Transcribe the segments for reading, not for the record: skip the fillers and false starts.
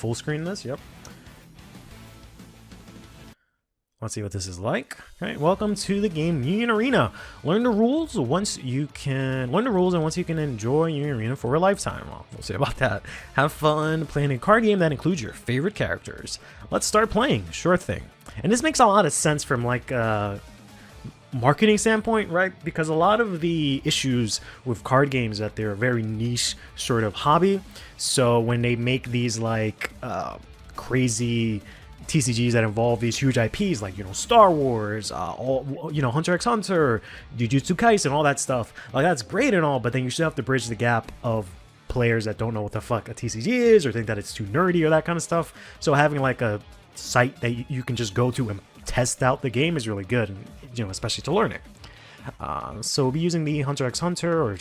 full screen this. Yep. Let's see what this is like. Okay, welcome to the game Union Arena. Learn the rules and once you can enjoy Union Arena for a lifetime. Well, we'll see about that. Have fun playing a card game that includes your favorite characters. Let's start playing. Sure thing. And this makes a lot of sense from like marketing standpoint, right? Because a lot of the issues with card games that they're a very niche sort of hobby. So when they make these like crazy TCGs that involve these huge IPs like, you know, Star Wars, Hunter x Hunter, Jujutsu Kaisen, all that stuff, like that's great and all, but then you still have to bridge the gap of players that don't know what the fuck a TCG is or think that it's too nerdy or that kind of stuff. So having like a site that you can just go to and test out the game is really good, and, you know, especially to learn it. So we'll be using the Hunter x Hunter, or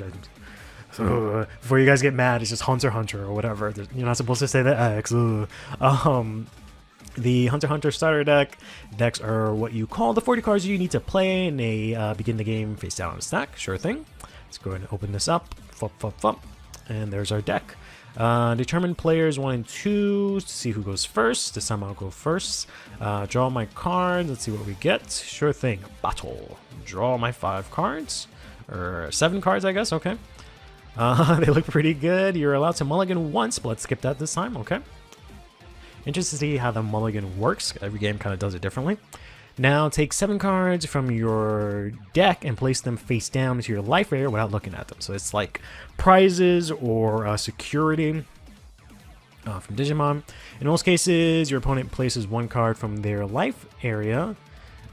before you guys get mad, it's just Hunter x Hunter or whatever. You're not supposed to say the X. The Hunter x Hunter starter deck. Decks are what you call the 40 cards you need to play, and they begin the game face down on a stack. Sure thing. Let's go ahead and open this up. And there's our deck. Determine players 1 and 2 to see who goes first. This time I'll go first. Draw my card. Let's see what we get. Sure thing. Battle. Draw my 5 cards. Or 7 cards, I guess. Okay. They look pretty good. You're allowed to mulligan once, but let's skip that this time. Okay. Interested to see how the mulligan works. Every game kind of does it differently. Now take 7 cards from your deck and place them face down into your life area without looking at them. So it's like prizes or security from Digimon. In most cases, your opponent places 1 card from their life area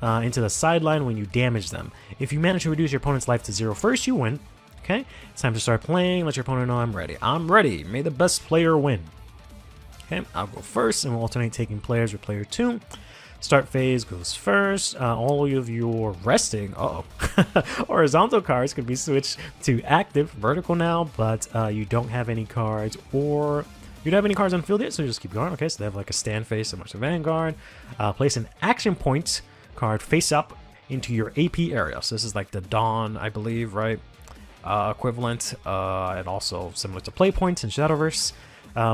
into the sideline when you damage them. If you manage to reduce your opponent's life to 0 first, you win. Okay, it's time to start playing. Let your opponent know I'm ready. I'm ready. May the best player win. Okay, I'll go first, and we'll alternate taking players with player 2. Start phase goes first. All of your resting, horizontal cards could be switched to active, vertical now, but you don't have any cards, or you don't have any cards on field yet, so you just keep going. Okay, so they have like a stand phase, so much of Vanguard. Place an action point card face up into your AP area. So this is like the Dawn, I believe, right? Equivalent, and also similar to play points in Shadowverse.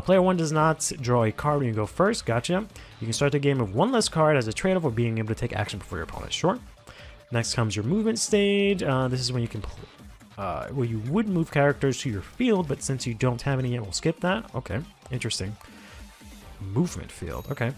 Player 1 does not draw a card when you go first. Gotcha. You can start the game with 1 less card as a trade-off of being able to take action before your opponent. Sure. Next comes your movement stage. This is when you can where you would move characters to your field, but since you don't have any yet, we'll skip that. Okay, interesting. Movement field. Okay.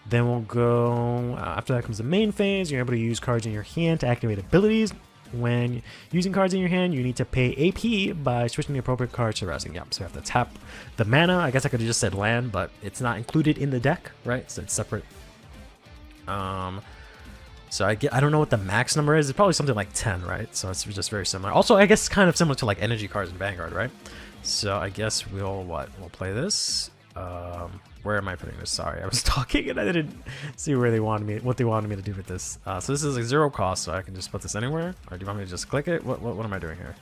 Then we'll go. After that comes the main phase. You're able to use cards in your hand to activate abilities. When using cards in your hand, you need to pay AP by switching the appropriate cards to resting. Yep, so you have to tap the mana. I guess I could have just said land, but it's not included in the deck, right? So it's separate. So I don't know what the max number is. It's probably something like 10, right? So it's just very similar. Also, I guess kind of similar to like energy cards in Vanguard, right? So I guess we'll play this. Where am I putting this? Sorry, I was talking and I didn't see where what they wanted me to do with this. So this is like 0 cost, so I can just put this anywhere. Or do you want me to just click it? What am I doing here?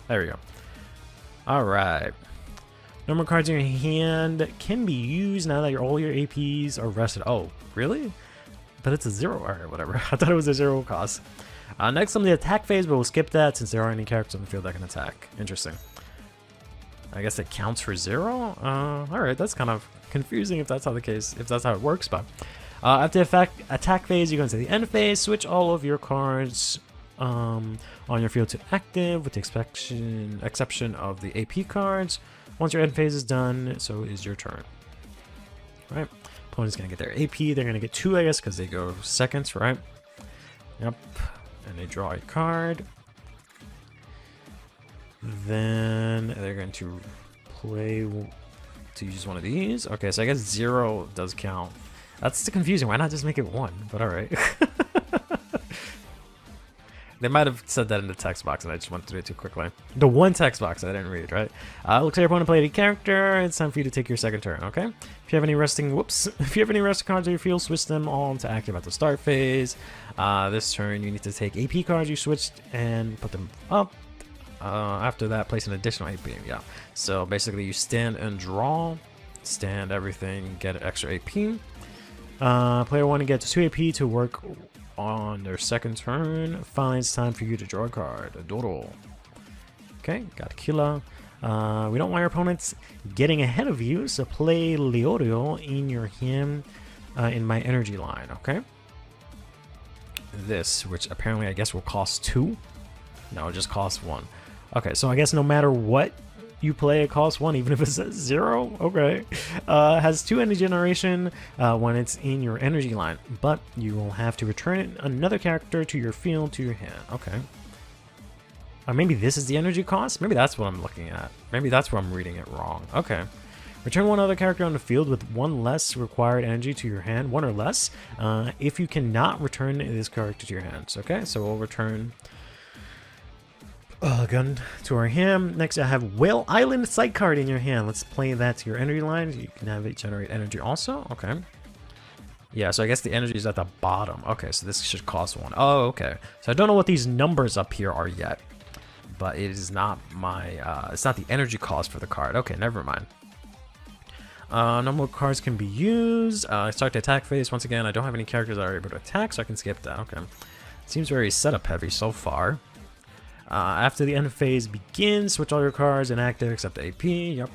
There we go. All right. No more cards in your hand can be used now that all your APs are rested. Oh, really? But it's a 0. All right, whatever. I thought it was a 0 cost. Next on the attack phase, but we'll skip that since there aren't any characters on the field that can attack. Interesting. I guess it counts for 0. All right, that's kind of confusing if that's how it works. But after the attack phase, you go into the end phase. Switch all of your cards on your field to active, with the exception of the AP cards. Once your end phase is done, so is your turn. All right, opponent's gonna get their AP. They're gonna get 2, I guess, because they go seconds, right? Yep, and they draw a card. Then they're going to play to use one of these. Okay, so I guess 0 does count. That's confusing. Why not just make it 1? But all right. They might have said that in the text box, and I just went through it too quickly. The one text box I didn't read, right? Looks like your opponent played a character. It's time for you to take your second turn. Okay. If you have any resting, if you have any resting cards on your field, switch them all to active at the start phase. This turn, you need to take AP cards you switched and put them up. After that, place an additional AP. Yeah. So basically, you stand and draw, stand everything, get an extra AP. Player 1 gets 2 AP to work on their second turn. Finally, it's time for you to draw a card. A Doodle. Okay, got Killa. We don't want our opponents getting ahead of you, so play Leorio in your hand in my energy line, okay? This, which apparently I guess will cost 2. No, it just costs 1. Okay, so I guess no matter what you play, it costs 1, even if it says 0. Okay. Has 2 energy generation when it's in your energy line, but you will have to return another character to your field to your hand. Okay. Maybe this is the energy cost? Maybe that's what I'm looking at. Maybe that's where I'm reading it wrong. Okay. Return one other character on the field with 1 less required energy to your hand, 1 or less, if you cannot return this character to your hands. Okay, so we'll return gun to our hand. Next, I have Whale Island side card in your hand. Let's play that to your energy line. You can have it generate energy also. Okay. Yeah, so I guess the energy is at the bottom. Okay, so this should cost 1. Oh, okay. So I don't know what these numbers up here are yet, but it is not my, it's not the energy cost for the card. Okay, never mind. No more cards can be used. I start the attack phase. Once again, I don't have any characters that are able to attack, so I can skip that. Okay. Seems very setup heavy so far. After the end phase begins, switch all your cards inactive except the AP. Yep.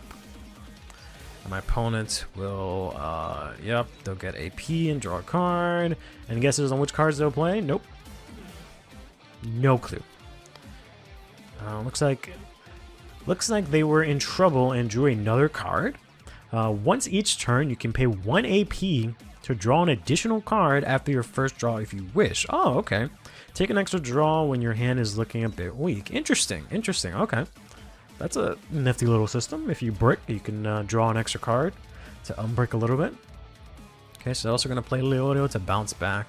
And my opponent will, yep, they'll get AP and draw a card. Any guesses on which cards they'll play? Nope. No clue. Looks like they were in trouble and drew another card. Once each turn, you can pay 1 AP to draw an additional card after your first draw if you wish. Oh, okay. Take an extra draw when your hand is looking a bit weak. Interesting, interesting. Okay. That's a nifty little system. If you brick, you can draw an extra card to unbrick a little bit. Okay, so they're also going to play Leorio to bounce back.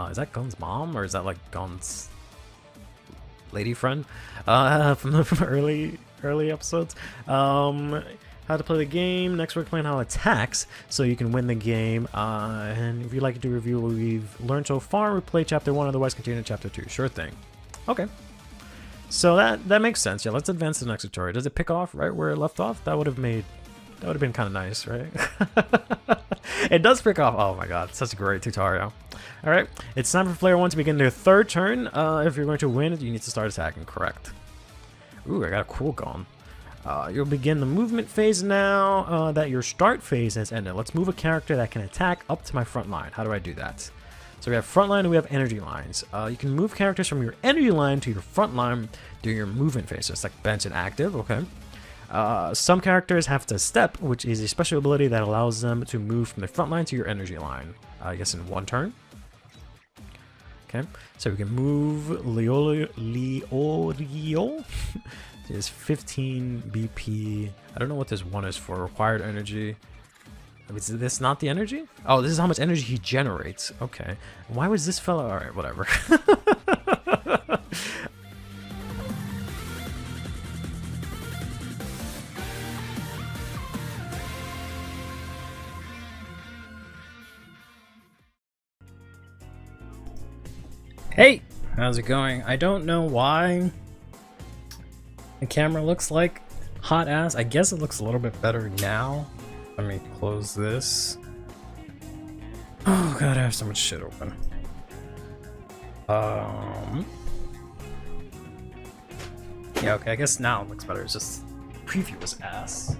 Is that Gun's mom, or is that like Gun's lady friend from the early episodes? How to play the game. Next, we're playing how attacks, so you can win the game. And if you'd like to review what we've learned so far, we play Chapter 1, otherwise continue to Chapter 2. Sure thing. Okay. So that makes sense. Yeah, let's advance to the next tutorial. Does it pick off right where it left off? That would have been kind of nice, right? It does pick off. Oh my god, such a great tutorial. All right, it's time for player 1 to begin their 3rd turn. If you're going to win, you need to start attacking. Correct. Ooh, I got a cool gun. You'll begin the movement phase now that your start phase has ended. Let's move a character that can attack up to my front line. How do I do that? So we have front line and we have energy lines. You can move characters from your energy line to your front line during your movement phase. So it's like bench and active, okay? Some characters have to step, which is a special ability that allows them to move from the front line to your energy line, I guess in 1 turn. Okay, so we can move Leorio. Is 15 BP. I don't know what this 1 is for. Required energy. Is this not the energy? Oh, this is how much energy he generates. Okay. Why was this fella? Alright, whatever. Hey! How's it going? I don't know why the camera looks like hot ass. I guess it looks a little bit better now. Let me close this. Oh god, I have so much shit open. Yeah, okay, I guess now it looks better. It's just preview was ass.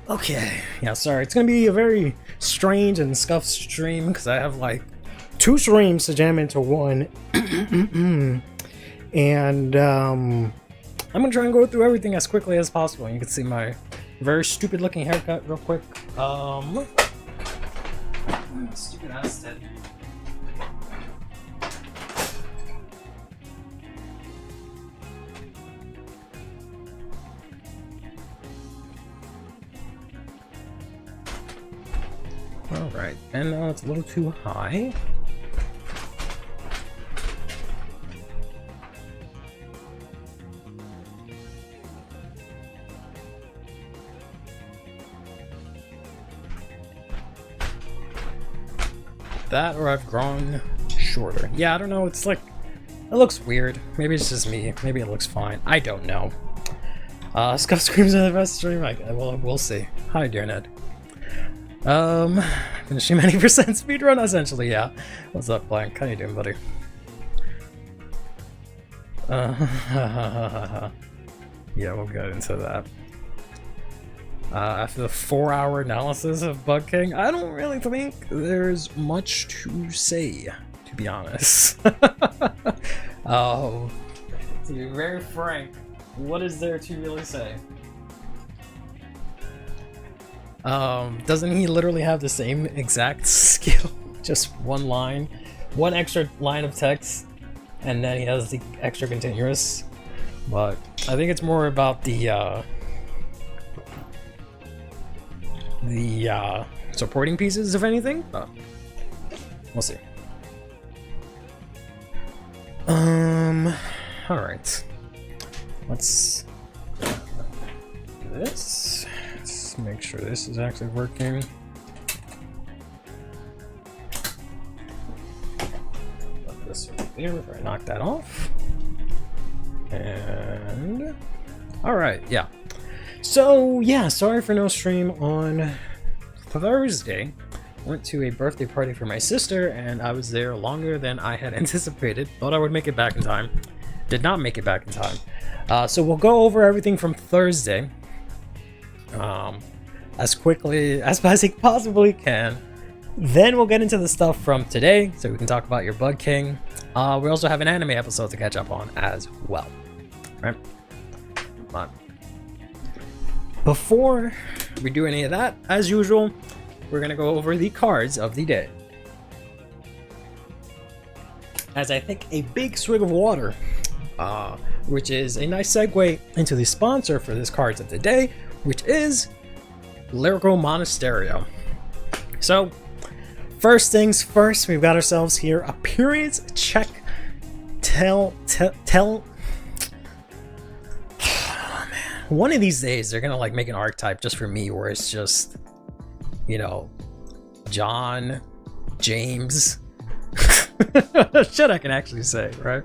Okay, yeah, sorry. It's gonna be a very strange and scuffed stream because I have like 2 streams to jam into 1. And I'm gonna try and go through everything as quickly as possible. You can see my very stupid looking haircut real quick. Stupid ass teddy. Alright, and now it's a little too high. That, or I've grown shorter. Yeah, I don't know, it's like, it looks weird. Maybe it's just me. Maybe it looks fine. I don't know. Scuff screams in the best stream. Well, we'll see. Hi, dear Ned. Finishing 90% speedrun, essentially, yeah. What's up, Blank? How you doing, buddy? Yeah, we'll get into that. After the 4-hour analysis of Bug King, I don't really think there's much to say, to be honest. To be very frank, what is there to really say? Doesn't he literally have the same exact skill? Just one line, one extra line of text, and then he has the extra continuous. But I think it's more about the supporting pieces, if anything. But we'll see. All right. Let's do this. Let's make sure this is actually working. Put this right there before I knock that off. And all right, yeah. So yeah, sorry for no stream on Thursday. Went to a birthday party for my sister, and I was there longer than I had anticipated. Thought I would make it back in time. Did not make it back in time. So we'll go over everything from Thursday as quickly as I possibly can. Then we'll get into the stuff from today, so we can talk about your Bug King. We also have an anime episode to catch up on as well. Right? But before we do any of that, as usual, we're gonna go over the cards of the day. As I take a big swig of water, which is a nice segue into the sponsor for this cards of the day, which is Lyrical Monasterio. So, first things first, we've got ourselves here appearance check. Oh, man. One of these days, they're gonna like make an archetype just for me, where it's just, you know, John, James. Shit, I can actually say, right?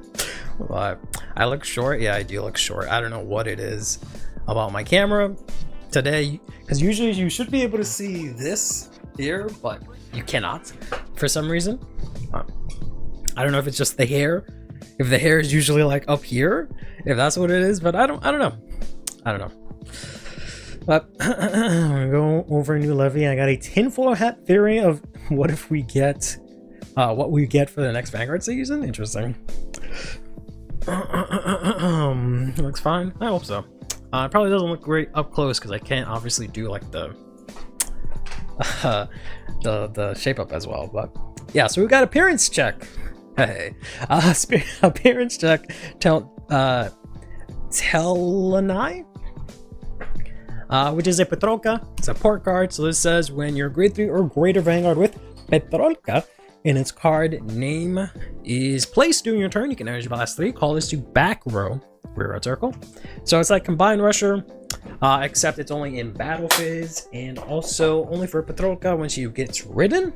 But I look short. Yeah, I do look short. I don't know what it is about my camera today, because usually you should be able to see this here, but you cannot for some reason. I don't know if it's just the hair. If the hair is usually like up here, if that's what it is, but I don't know. But I'm gonna go over a new levy. I got a tinfoil hat theory of what if we get what we get for the next Vanguard season. Interesting. Looks fine. I hope so. It probably doesn't look great up close because I can't obviously do like the shape up as well. But yeah, so we got appearance check. Hey, appearance check. Telenai, which is a Petrolka. It's a port card. So this says when you're grade 3 or greater Vanguard with Petrolka and its card name is placed during your turn, you can energy blast 3. Call this to back row, rear row circle. So it's like combined rusher, except it's only in battle phase and also only for Petrolka when she gets ridden,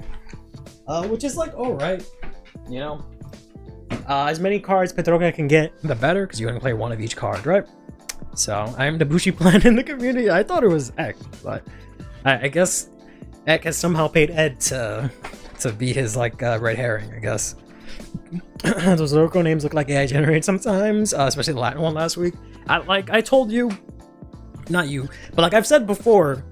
which is like alright, you know. As many cards Petrolka can get, the better, because you can play one of each card, right? So I am the Bushi plan in the community. I thought it was Ek, but I guess Ek has somehow paid Ed to be his like red herring, I guess. Those local names look like AI generated sometimes, especially the Latin one last week. I told you, not you, but like I've said before,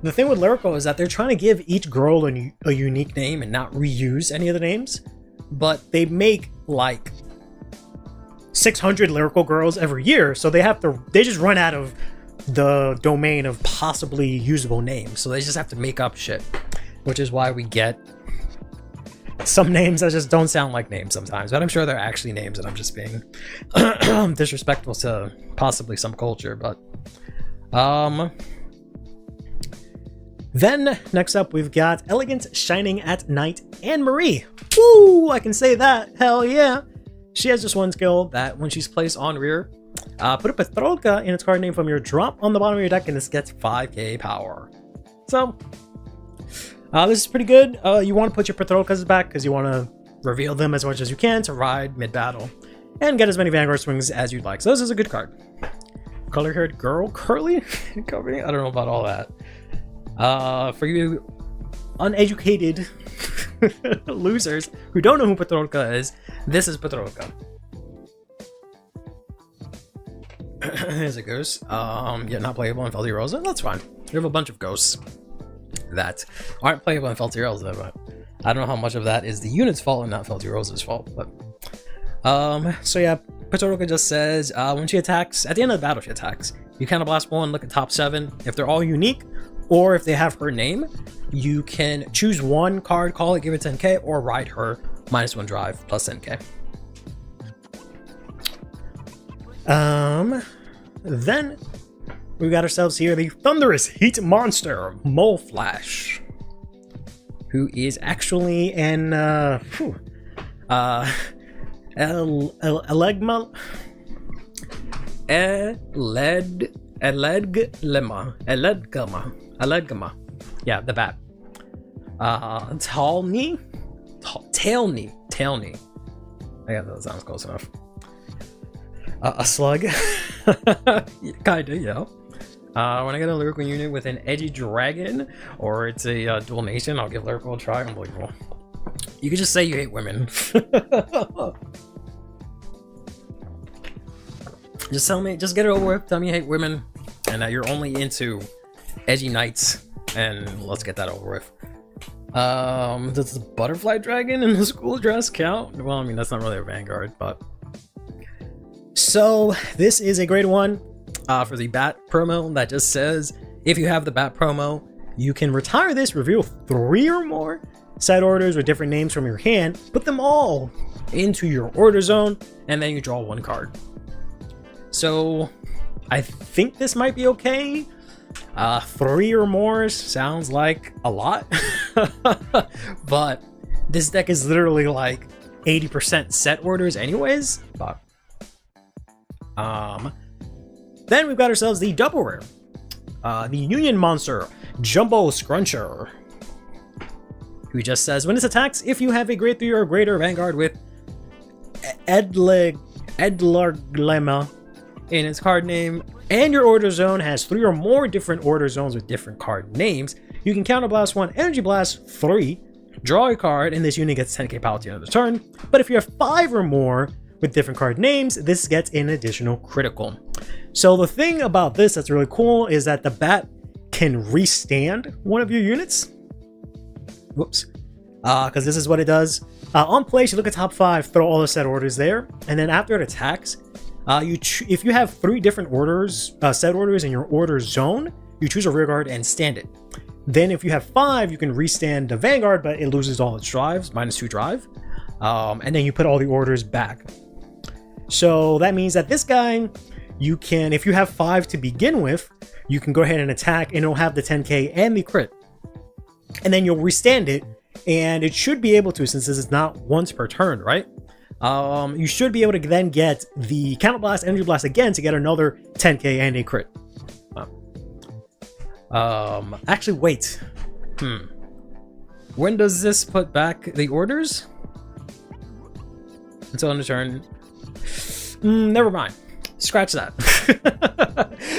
the thing with Lyrical is that they're trying to give each girl a unique name and not reuse any of the names, but they make like 600 Lyrical girls every year, so they just run out of the domain of possibly usable names, so they just have to make up shit, which is why we get some names that just don't sound like names sometimes, but I'm sure they're actually names and I'm just being disrespectful to possibly some culture. But then next up we've got Elegant Shining at Night Anne Marie. Woo, I can say that. Hell yeah. She has just one skill that when she's placed on rear, put a Petrolka in its card name from your drop on the bottom of your deck and this gets 5k power. So this is pretty good. You want to put your Petrolkas back because you want to reveal them as much as you can to ride mid-battle and get as many Vanguard swings as you'd like. So this is a good card. Color-haired girl, Curly? I don't know about all that. For you uneducated losers who don't know who Petrolka is, this is Petrolka. There's a ghost. Yeah, not playable in Felty Rosa. That's fine. We have a bunch of ghosts that aren't playable in Felty Rosa, but I don't know how much of that is the unit's fault and not Felty Rosa's fault. But so yeah, Petoroka just says when she attacks at the end of the battle, she attacks. You counterblast one, look at top 7. If they're all unique, or if they have her name, you can choose one card, call it, give it 10k, or ride her -1 drive plus 10k. Then we got ourselves here the Thunderous Heat Monster, Mole Flash, who is actually an Elegma. Yeah, the bat. Tailney. I guess that sounds close enough. A slug. Kinda, yeah. When I get a lyrical unit with an edgy dragon, or it's a dual nation, I'll give lyrical a try. Unbelievable. You could just say you hate women. Just tell me, just get it over with. Tell me you hate women and that you're only into edgy knights, and let's get that over with. Does the butterfly dragon in the school dress count? Well, I mean, that's not really a Vanguard, but. So, this is a great one for the bat promo that just says if you have the bat promo, you can retire this, reveal 3 or more set orders with different names from your hand, put them all into your order zone, and then you draw 1 card. So I think this might be okay. 3 or more sounds like a lot, but this deck is literally like 80% set orders anyways. But then we've got ourselves the double rare, the Union Monster, Jumbo Scruncher, who just says when this attacks, if you have a grade 3 or greater Vanguard with Edlarglema in its card name, and your order zone has 3 or more different order zones with different card names, you can counterblast 1, energy blast 3, draw a card, and this unit gets 10k power at the end of the turn. But if you have 5 or more with different card names, this gets an additional critical. So the thing about this that's really cool is that the bat can restand one of your units. Whoops. Because this is what it does. On play, you look at top 5, throw all the set orders there, and then after it attacks, if you have 3 different orders, set orders in your order zone, you choose a rear guard and stand it. Then if you have 5, you can restand the Vanguard, but it loses all its drives, -2 drive. And then you put all the orders back. So that means that this guy, you can, if you have 5 to begin with, you can go ahead and attack, and it'll have the 10k and the crit. And then you'll restand it, and it should be able to, since this is not once per turn, right? You should be able to then get the counterblast, energy blast again to get another 10k and a crit. Actually, wait. When does this put back the orders? Until end of turn. Never mind. Scratch that.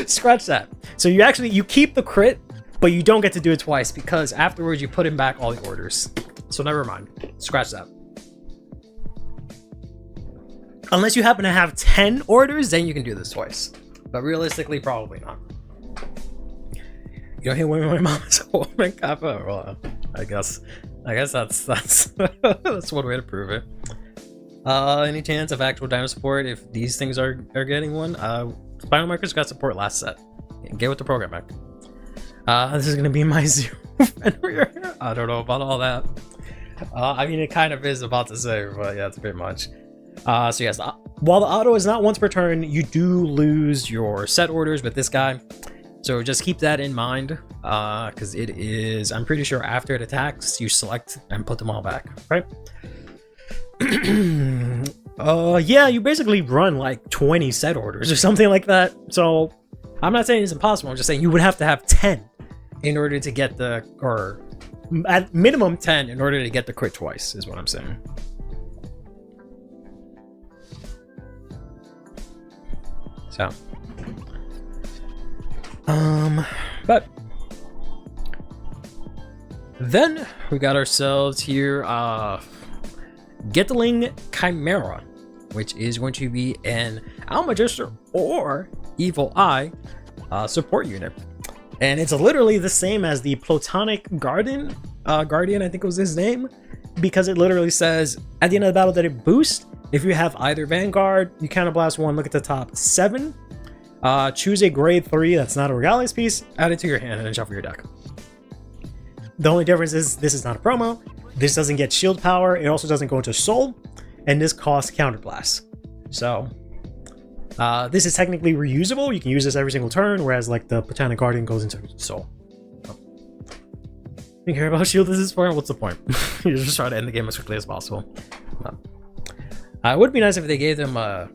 Scratch that. So you keep the crit, but you don't get to do it twice because afterwards you put in back all the orders. So never mind. Scratch that. Unless you happen to have 10 orders, then you can do this twice. But realistically, probably not. You don't hate women, my mom's a woman. Well, I guess that's that's one way to prove it. Any chance of actual dino support if these things are getting one? Spinal Markers got support last set. Get with the program back. This is gonna be my 0 Fenrir. I don't know about all that. I mean, it kind of is about to say, but yeah, it's a bit much. So yes, while the auto is not once per turn, you do lose your set orders with this guy. So just keep that in mind, because it is, I'm pretty sure after it attacks, you select and put them all back, right? Yeah, you basically run like 20 set orders or something like that. So I'm not saying it's impossible, I'm just saying you would have to have 10 in order to get the, or at minimum 10 in order to get the crit twice, is what I'm saying. So, but then we got ourselves here, Gatling Chimera, which is going to be an Almagister or Evil Eye support unit. And it's literally the same as the Platonic Guardian, I think was his name, because it literally says at the end of the battle that it boosts. If you have either Vanguard, you counterblast 1, look at the top 7, choose a grade 3 that's not a Regalias piece, add it to your hand, and then shuffle your deck. The only difference is this is not a promo, this doesn't get shield power, it also doesn't go into soul, and this costs counterblast. So this is technically reusable, you can use this every single turn, whereas like the Platonic Guardian goes into soul. You care about shield at this point? What's the point? You just try to end the game as quickly as possible. It would be nice if they gave them a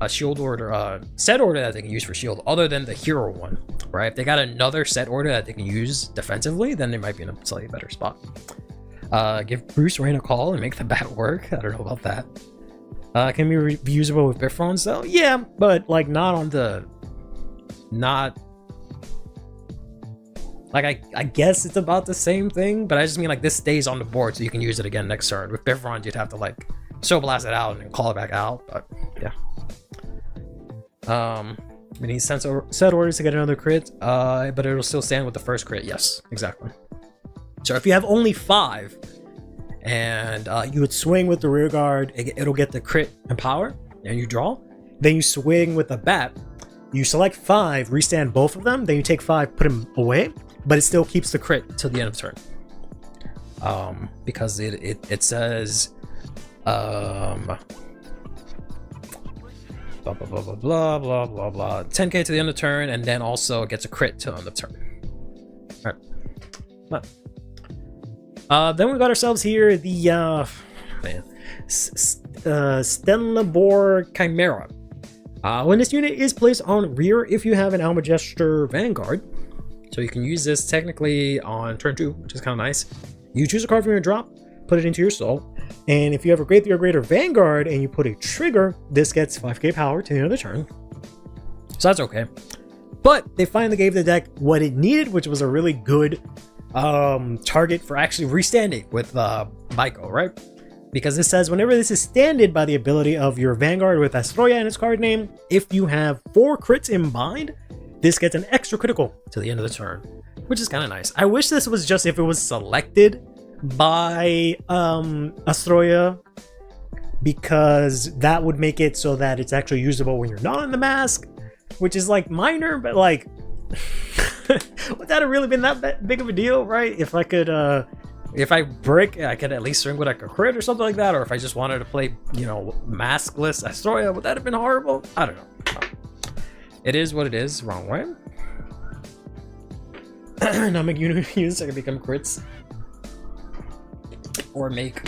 shield order, set order that they can use for shield, other than the hero one, right? If they got another set order that they can use defensively, then they might be in a slightly better spot. Give Bruce Wayne a call and make the bat work. I don't know about that. Can be reusable with Bifrons though? Yeah, but like not on the, like I guess it's about the same thing, but I just mean like this stays on the board so you can use it again next turn. With Bifrons, you'd have to like Soul Blast it out and then call it back out, but yeah. We need set orders to get another crit, but it'll still stand with the first crit. Yes, exactly. So if you have only 5 and you would swing with the rear guard, it'll get the crit and power, and you draw. Then you swing with the bat, you select 5, restand both of them, then you take 5, put them away, but it still keeps the crit till the end of the turn. Because it says blah blah blah blah blah blah blah blah 10k to the end of the turn, and then also gets a crit till the end of the turn. All right. Then we got ourselves here the Stenlabor Chimera. When this unit is placed on rear, if you have an Almagester Vanguard, so you can use this technically on turn 2, which is kind of nice. You choose a card from your drop, put it into your soul, and if you have a grade 3 or greater Vanguard and you put a trigger, this gets 5k power to the end of the turn. So that's okay. But they finally gave the deck what it needed, which was a really good target for actually restanding with Maiko, right? Because it says whenever this is standed by the ability of your Vanguard with Astroya in its card name, if you have 4 crits in bind, this gets an extra critical to the end of the turn, which is kind of nice. I wish this was just if it was selected by Astroya, because that would make it so that it's actually usable when you're not in the mask, which is like minor, but like would that have really been that big of a deal, right? If I could if I break, I could at least swing with like a crit or something like that, or if I just wanted to play, you know, maskless Astroya, would that have been horrible? I don't know. It is what it is. Wrong way. Now make units that can become crits, or make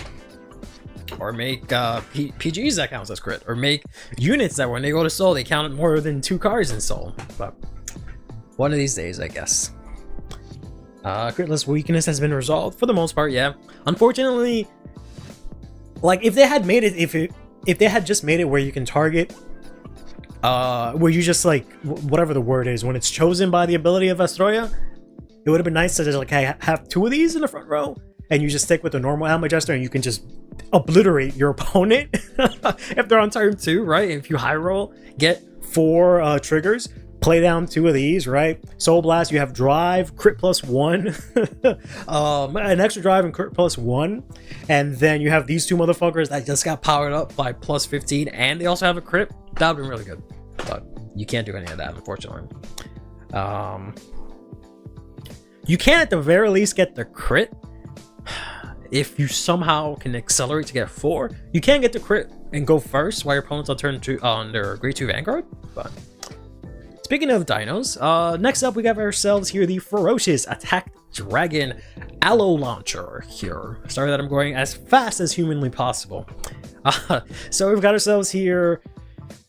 PGs that counts as crit, or make units that when they go to soul they count more than 2 cards in soul. But one of these days, I guess. Critless weakness has been resolved for the most part. Yeah, unfortunately, like if they had made it, if they had just made it where you can target, where you just like whatever the word is, when it's chosen by the ability of Astroya, it would have been nice to just like have 2 of these in the front row, and you just stick with the normal Almagester, and you can just obliterate your opponent if they're on turn 2, right? If you high roll, get 4 triggers, play down 2 of these, right? Soul Blast, you have drive, crit +1, an extra drive and crit +1, and then you have these 2 motherfuckers that just got powered up by +15, and they also have a crit. That would have been really good, but you can't do any of that, unfortunately. You can at the very least get the crit if you somehow can accelerate to get 4. You can get the crit and go first while your opponent's on turn 2 on their grade 2 Vanguard. But speaking of dinos, next up we got ourselves here the Ferocious Attack Dragon Allo Launcher here. Sorry that I'm going as fast as humanly possible. So we've got ourselves here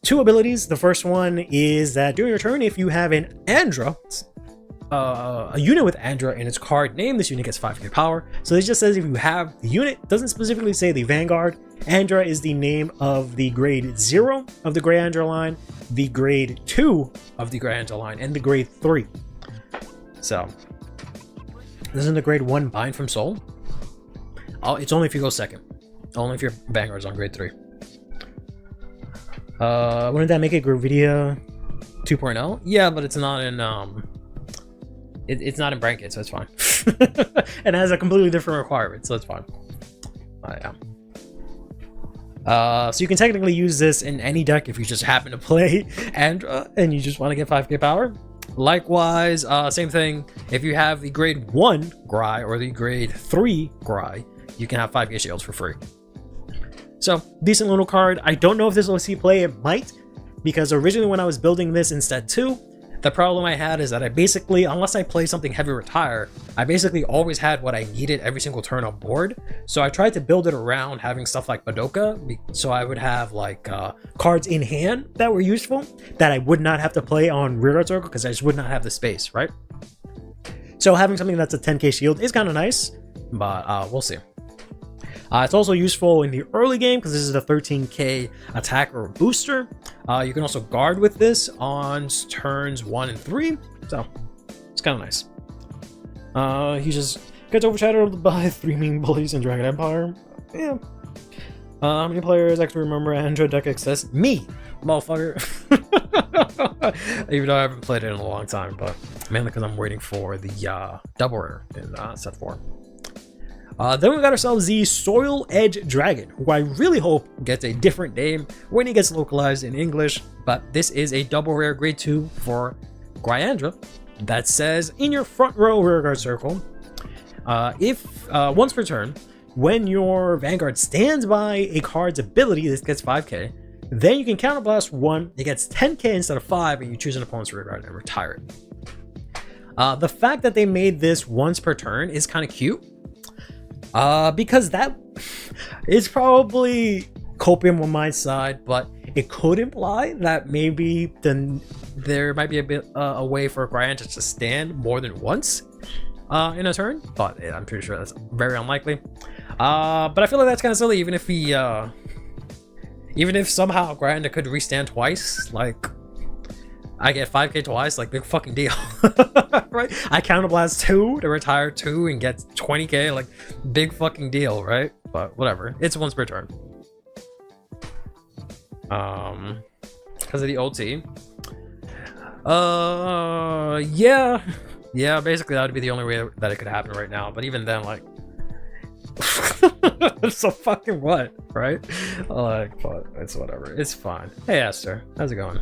2 abilities. The first one is that during your turn, if you have an Andra, a unit with Andra in its card name, this unit gets 5k power. So this just says if you have the unit, doesn't specifically say the Vanguard. Andra is the name of the grade 0 of the Grey Andra line, the grade 2 of the Grey Andra line, and the grade 3. So this isn't the grade 1 bind from soul. It's only if you go second. Only if your Vanguard's on grade 3. Wouldn't that make it Gravidia? 2.0. Yeah, but it's not in it's not in Bracket, so it's fine. And it has a completely different requirement, so it's fine. Yeah. So you can technically use this in any deck if you just happen to play Andra and you just want to get 5k power. Likewise, same thing, if you have the grade 1 Gry or the grade 3 Gry, you can have 5k shields for free. So, decent little card. I don't know if this will see play. It might, because originally when I was building this instead too, the problem I had is that I basically, unless I play something heavy retire, I basically always had what I needed every single turn on board. So I tried to build it around having stuff like Madoka, so I would have like cards in hand that were useful that I would not have to play on Rearguard Circle because I just would not have the space, right? So having something that's a 10k shield is kind of nice, but we'll see. It's also useful in the early game because this is a 13k attack or booster. You can also guard with this on turns 1 and 3, so it's kind of nice. He just gets overshadowed by 3 mean bullies in Dragon Empire. Yeah. How many players actually remember Android deck exists? Me, motherfucker. Even though I haven't played it in a long time, but mainly because I'm waiting for the double rare in set 4. Then we got ourselves the Soil Edge Dragon, who I really hope gets a different name when he gets localized in English, but this is a double rare grade 2 for Gryandra that says, in your front row rearguard circle, if once per turn, when your Vanguard stands by a card's ability, this gets 5k, then you can counterblast 1, it gets 10k instead of 5, and you choose an opponent's rearguard and retire it. The fact that they made this once per turn is kind of cute. Because that is probably copium on my side, but it could imply that maybe then there might be a bit a way for Gryandra to stand more than once in a turn, but yeah, I'm pretty sure that's very unlikely. But I feel like that's kind of silly, even if he even if somehow Gryandra could restand twice, like I get 5k twice, like big fucking deal. Right? I counterblast 2 to retire 2 and get 20k, like big fucking deal, right? But whatever, it's once per turn. Because of the OT. Yeah, basically that would be the only way that it could happen right now, but even then, like so fucking what, right? Like, but it's whatever, it's fine. Hey Esther, how's it going?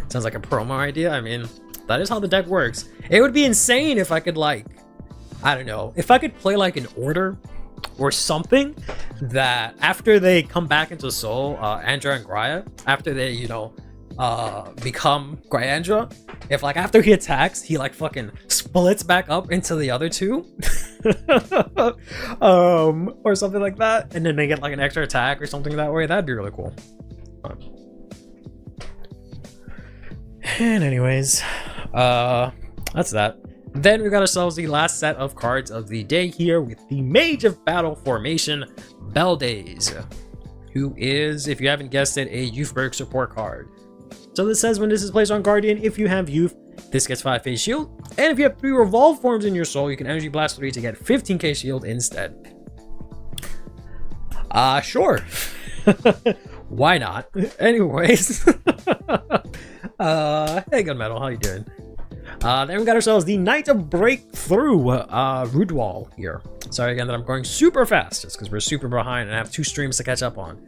Sounds like a promo idea. I mean, that is how the deck works. It would be insane if I could, like, I don't know, if I could play like an order or something that after they come back into Soul, Andra and Grya, after they, you know, become Gryandra, if like after he attacks, he like fucking splits back up into the other two, or something like that, and then they get like an extra attack or something that way, that'd be really cool. And anyways, that's that. Then we got ourselves the last set of cards of the day here with the Mage of Battle formation, Beldaze, who is, if you haven't guessed it, a Youthberg support card. So this says when this is placed on Guardian, if you have Youth, this gets 5 phase shield, and if you have 3 Revolve forms in your soul, you can Energy Blast 3 to get 15k shield instead. Sure. Why not? Anyways. Hey Gunmetal, how you doing? Then we got ourselves the Knight of Breakthrough, Rudwall here. Sorry again that I'm going super fast, just because we're super behind and I have 2 streams to catch up on.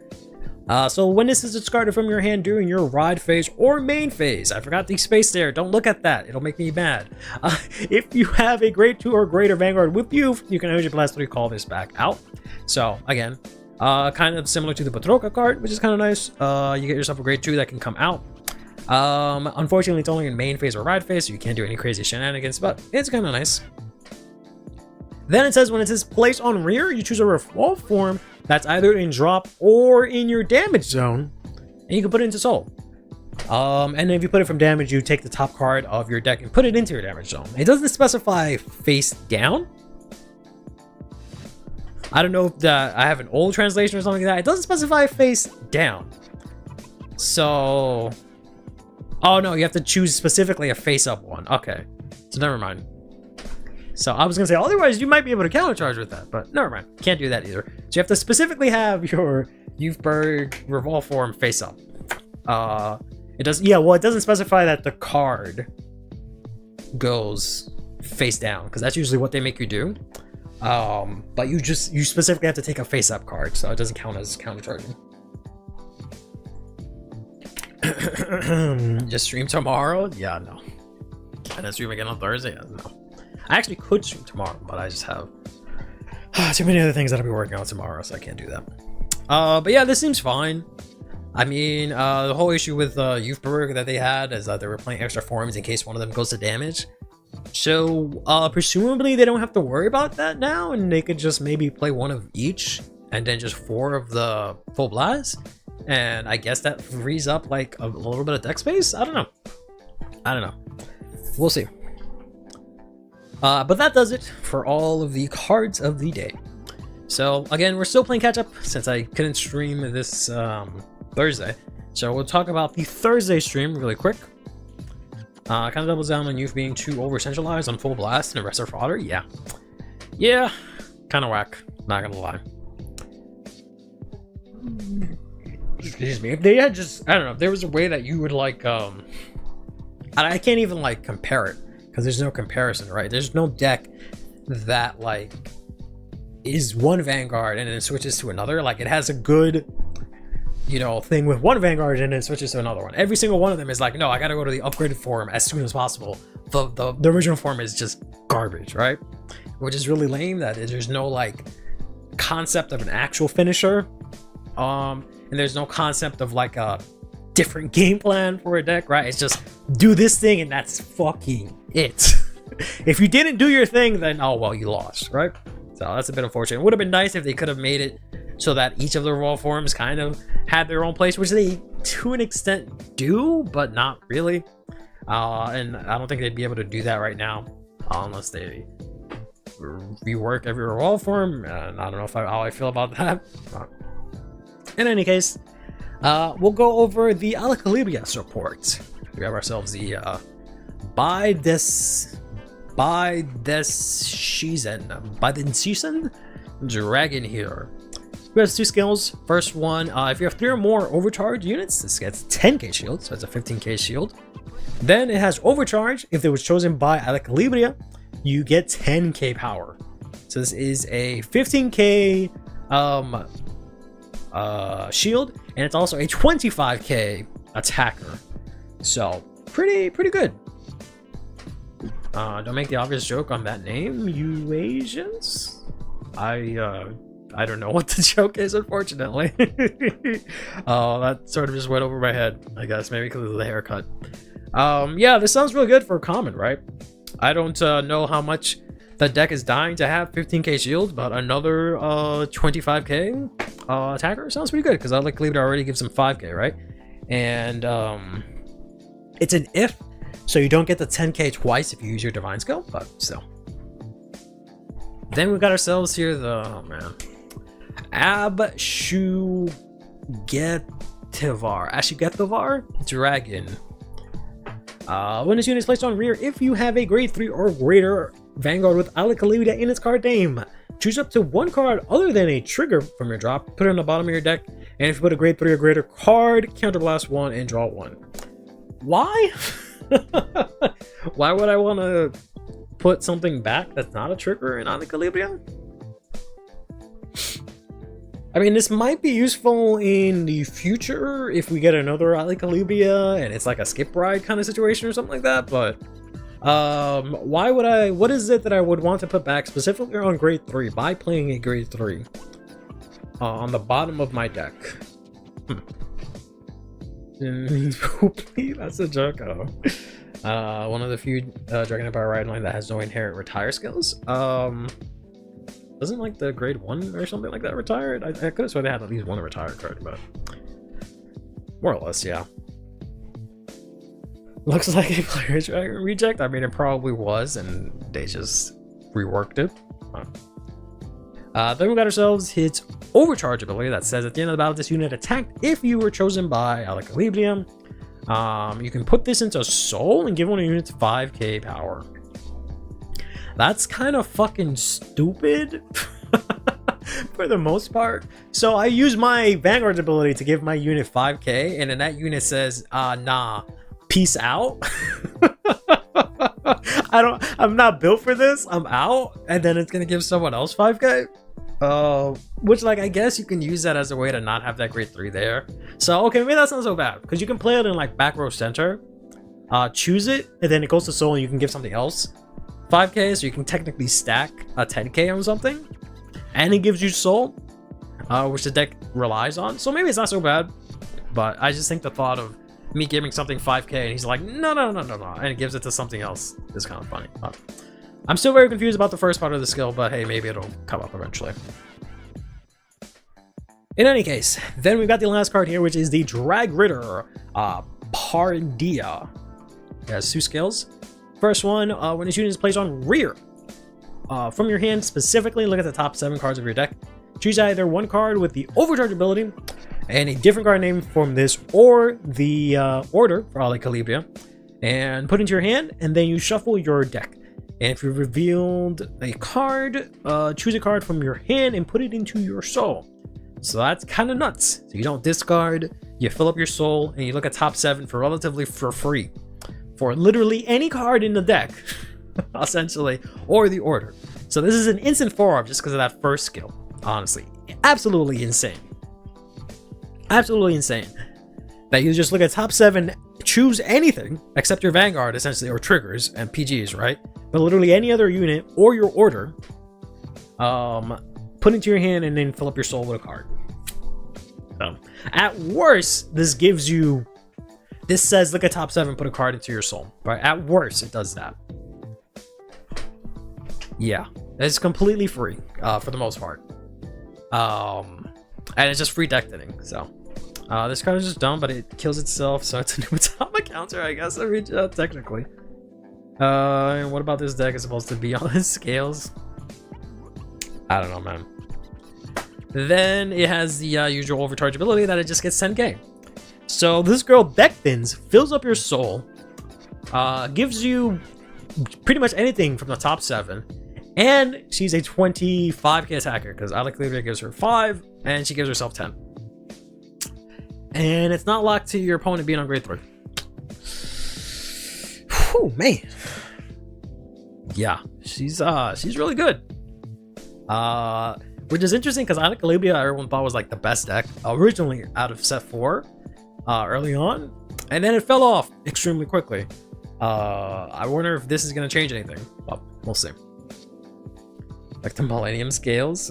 So when this is discarded from your hand during your ride phase or main phase, I forgot the space there, don't look at that, it'll make me mad. If you have a grade 2 or greater Vanguard with you can Energy Blast 3 call this back out. So again, kind of similar to the Patroka card, which is kind of nice. You get yourself a grade 2 that can come out. Unfortunately, it's only in main phase or ride phase, so you can't do any crazy shenanigans, but it's kind of nice. Then it says when it says place on rear, you choose a Revolve form that's either in drop or in your damage zone, and you can put it into soul. And then if you put it from damage, you take the top card of your deck and put it into your damage zone. It doesn't specify face down. I don't know if I have an old translation or something like that. It doesn't specify face down. So, oh no, you have to choose specifically a face up one. Okay, so never mind. So I was gonna say, otherwise you might be able to countercharge with that, but never mind. Can't do that either. So you have to specifically have your Youthberg Revolve form face up. It does, yeah, well, it doesn't specify that the card goes face down, because that's usually what they make you do. But you specifically have to take a face up card, so it doesn't count as countercharging. Just stream tomorrow? Yeah, no. And then stream again on Thursday? Yeah, no. I actually could stream tomorrow, but I just have too many other things that I'll be working on tomorrow, so I can't do that. But yeah, this seems fine. I mean, the whole issue with Youth Berg that they had is that they were playing extra forms in case one of them goes to damage. So, presumably they don't have to worry about that now, and they could just maybe play one of each, and then just 4 of the full blast. And I guess that frees up like a little bit of deck space. I don't know. We'll see. But that does it for all of the cards of the day. So again, we're still playing catch up since I couldn't stream this Thursday. So we'll talk about the Thursday stream really quick. Kind of doubles down on Youth being too over centralized on full blast and arrestor fodder. Yeah, kind of whack. Not gonna lie. Excuse me. If they had just, I don't know, if there was a way that you would like, I can't even like compare it because there's no comparison, right? There's no deck that like is one Vanguard and then switches to another. Like it has a good, thing with one Vanguard and then switches to another one. Every single one of them is like, no, I gotta go to the upgraded form as soon as possible. The original form is just garbage, right? Which is really lame that there's no like concept of an actual finisher. And there's no concept of like a different game plan for a deck, right? It's just do this thing and that's fucking it. If you didn't do your thing, then oh well, you lost, right? So that's a bit unfortunate. It would have been nice if they could have made it so that each of the raw forms kind of had their own place, which they to an extent do, but not really. And I don't think they'd be able to do that right now unless they rework every raw form. And I don't know how I feel about that. In any case, we'll go over the Alakalibrias support. We have ourselves the by this season dragon here. We have 2 skills. First one, if you have 3 or more overcharge units, this gets 10k shield, so it's a 15k shield. Then it has overcharge. If it was chosen by Alakalibrias, you get 10k power. So this is a 15k shield, and it's also a 25k attacker. So pretty good. Don't make the obvious joke on that name, you Asians. I don't know what the joke is, unfortunately. That sort of just went over my head, I guess, maybe because of the haircut. Yeah, this sounds really good for common, right? I don't know how much the deck is dying to have 15k shield, but another 25k attacker sounds pretty good, because I like to leave it already gives him 5k, right? And it's an if, so you don't get the 10k twice if you use your divine skill, but still. Then we got ourselves here the Ashugetivar Dragon. When this unit is placed on rear, if you have a grade 3 or greater Vanguard with Alakalibrias in its card name, choose up to 1 card other than a trigger from your drop, put it on the bottom of your deck, and if you put a grade 3 or greater card, counterblast 1 and draw 1. Why? Why would I want to put something back that's not a trigger in Alakalibrias? I mean, this might be useful in the future if we get another Alakalibrias and it's like a skip ride kind of situation or something like that, but why would I, what is it that I would want to put back specifically on grade 3 by playing a grade 3 on the bottom of my deck? That's a joke. One of the few Dragon Empire ride line that has no inherent retire skills. Doesn't like the grade 1 or something like that retired? I could have sworn they had at least one retired card, but more or less, yeah. Looks like a player's dragon reject. I mean, it probably was, and they just reworked it. Then we got ourselves his overcharge ability that says at the end of the battle, this unit attacked if you were chosen by Alakalibrias. You can put this into Soul and give one of your units 5k power. That's kind of fucking stupid. for the most part. So I use my Vanguard's ability to give my unit 5k, and then that unit says, nah, peace out. I'm not built for this, I'm out. And then it's gonna give someone else 5k. Which, like, I guess you can use that as a way to not have that grade 3 there. So okay, maybe that's not so bad, because you can play it in like back row center, choose it, and then it goes to soul and you can give something else 5k, so you can technically stack a 10k on something, and it gives you soul, which the deck relies on. So maybe it's not so bad, but I just think the thought of me giving something 5k and he's like, no, and it gives it to something else is kind of funny. I'm still very confused about the first part of the skill, but hey, maybe it'll come up eventually. In any case, then we've got the last card here, which is the Drag Ritter Pardia. It has 2 skills. First one, when this unit is placed on rear, from your hand specifically, look at the top 7 cards of your deck. Choose either one card with the Overcharge ability and a different card name from this, or the Order for Ale Calibria, and put into your hand, and then you shuffle your deck. And if you revealed a card, choose a card from your hand and put it into your soul. So that's kind of nuts. So you don't discard, you fill up your soul, and you look at top 7 for free. For literally any card in the deck, essentially, or the Order. So this is an instant 4-up just because of that first skill. Honestly, absolutely insane. Absolutely insane. That you just look at top 7, choose anything except your Vanguard, essentially, or triggers and PGs, right? But literally any other unit or your Order, put into your hand and then fill up your soul with a card. So at worst, this gives you, this says look at top 7, put a card into your soul, right? At worst, it does that. Yeah, it's completely free for the most part. And it's just free deck thinning. So this card is just dumb, but it kills itself, so it's a new atomic counter, I guess. I mean, technically. And what about this deck is supposed to be on the scales? I don't know, man. Then it has the usual overcharge ability that it just gets 10k. So this girl deck thins, fills up your soul, gives you pretty much anything from the top 7, and she's a 25k attacker because Ale Calibria gives her 5 and she gives herself 10. And it's not locked to your opponent being on grade 3. Whew, man. Yeah, she's really good. Which is interesting because Ale Calibria, everyone thought was like the best deck originally out of set 4 early on, and then it fell off extremely quickly. I wonder if this is going to change anything. Well, we'll see. Like the Millennium Scales.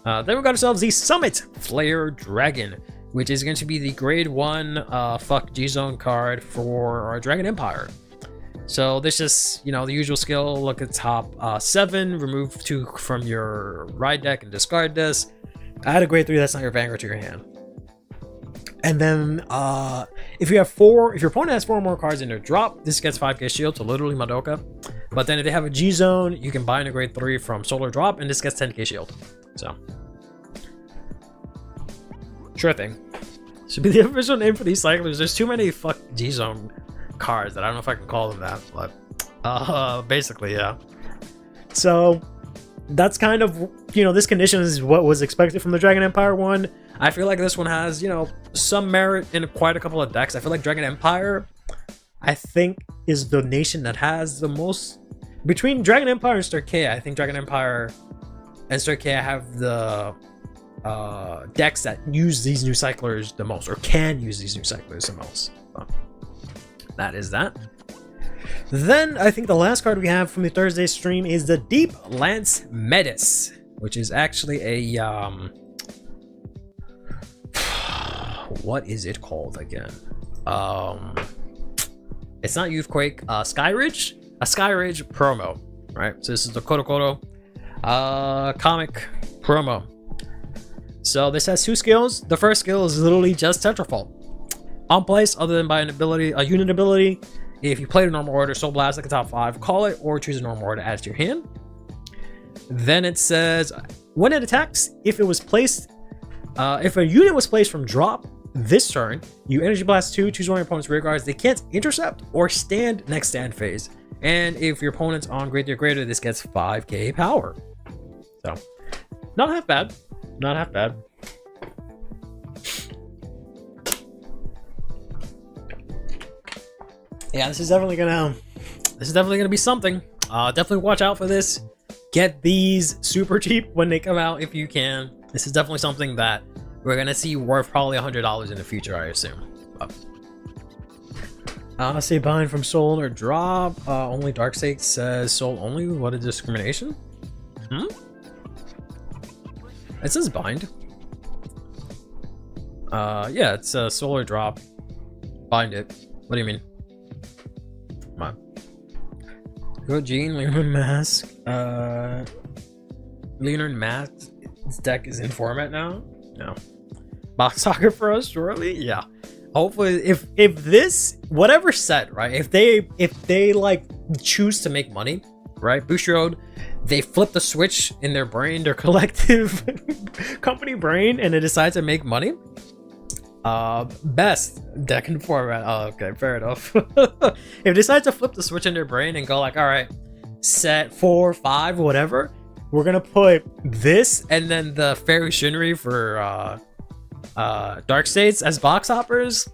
Then we got ourselves the Summit Flare Dragon, which is going to be the grade 1 fuck G-Zone card for our Dragon Empire. So this is, you know, the usual skill. Look at top 7, remove 2 from your ride deck and discard this. Add a grade 3 that's not your Vanguard to your hand. And then if your opponent has 4 more cards in their drop, this gets 5k shield, so literally Madoka. But then if they have a G-Zone, you can bind a grade 3 from Solar Drop, and this gets 10k shield. So sure thing. Should be the official name for these cyclers. There's too many fuck G-Zone cards that I don't know if I can call them that, but basically, yeah. So that's kind of, you know, this condition is what was expected from the Dragon Empire one. I feel like this one has, you know, some merit in quite a couple of decks. I feel like Dragon Empire, I think, is the nation that has the most, between Dragon Empire and Starkea. I think Dragon Empire and Starkea have the decks that use these new cyclers the most, or can use these new cyclers the most. So that is that. Then I think the last card we have from the Thursday stream is the Deep Lance Metis, which is actually a what is it called again? It's not Youthquake, Skyridge? A Skyridge promo, right? So this is the Korokoro comic promo. So this has 2 skills. The first skill is literally just Tetrafall. On place, other than by a unit ability, if you played a normal order, Soul Blast like a top 5, call it, or choose a normal order to add to your hand. Then it says, when it attacks, if a unit was placed from drop this turn, you Energy Blast 2, choose one of your opponent's rear guards. They can't intercept or stand next stand phase. And if your opponent's on grade 3 or greater, this gets 5k power. So Not half bad. Not half bad. Yeah, this is definitely gonna be something. Definitely watch out for this. Get these super cheap when they come out if you can. This is definitely something that we're gonna see worth probably $100 in the future, I assume. Say bind from soul or drop. Only Darkseid says soul only. What a discrimination. It says bind. Yeah, it's soul or drop. Bind it. What do you mean? Come on. Go Gene, Leonard Mask. Leonard Mask's deck is in format now? No. Box soccer for us, surely? Yeah. Hopefully, if this, whatever set, right? If they like choose to make money, right? Bushiroad, they flip the switch in their brain, their collective company brain, and they decide to make money. Best deck in format. Oh, okay, fair enough. If they decide to flip the switch in their brain and go like, all right, set 4, 5, whatever, we're gonna put this and then the Fairy Shinri for Darkseids as box hoppers.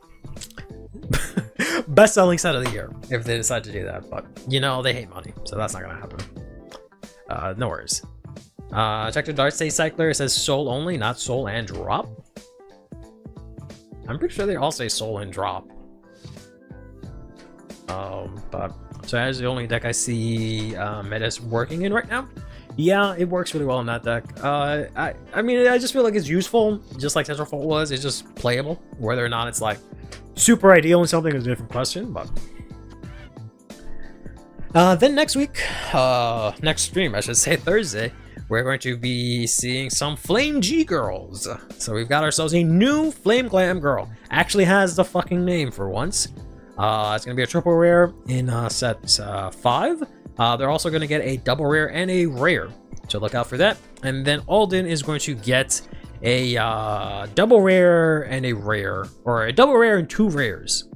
Best selling set of the year if they decide to do that, but you know they hate money, so that's not gonna happen. No worries. Check the Darkseid Cycler. It says soul only, not soul and drop. I'm pretty sure they all say soul and drop. But so that's the only deck I see Metas working in right now. Yeah, it works really well in that deck. I mean, I just feel like it's useful, just like Central Fault was. It's just playable. Whether or not it's like super ideal in something is a different question. But then next week, next stream, I should say Thursday, we're going to be seeing some Flame G girls. So we've got ourselves a new Flame Glam girl. Actually has the fucking name for once. It's gonna be a triple rare in set 5. They're also going to get a double rare and a rare, so look out for that. And then Alden is going to get a double rare and a rare, or a double rare and 2 rares.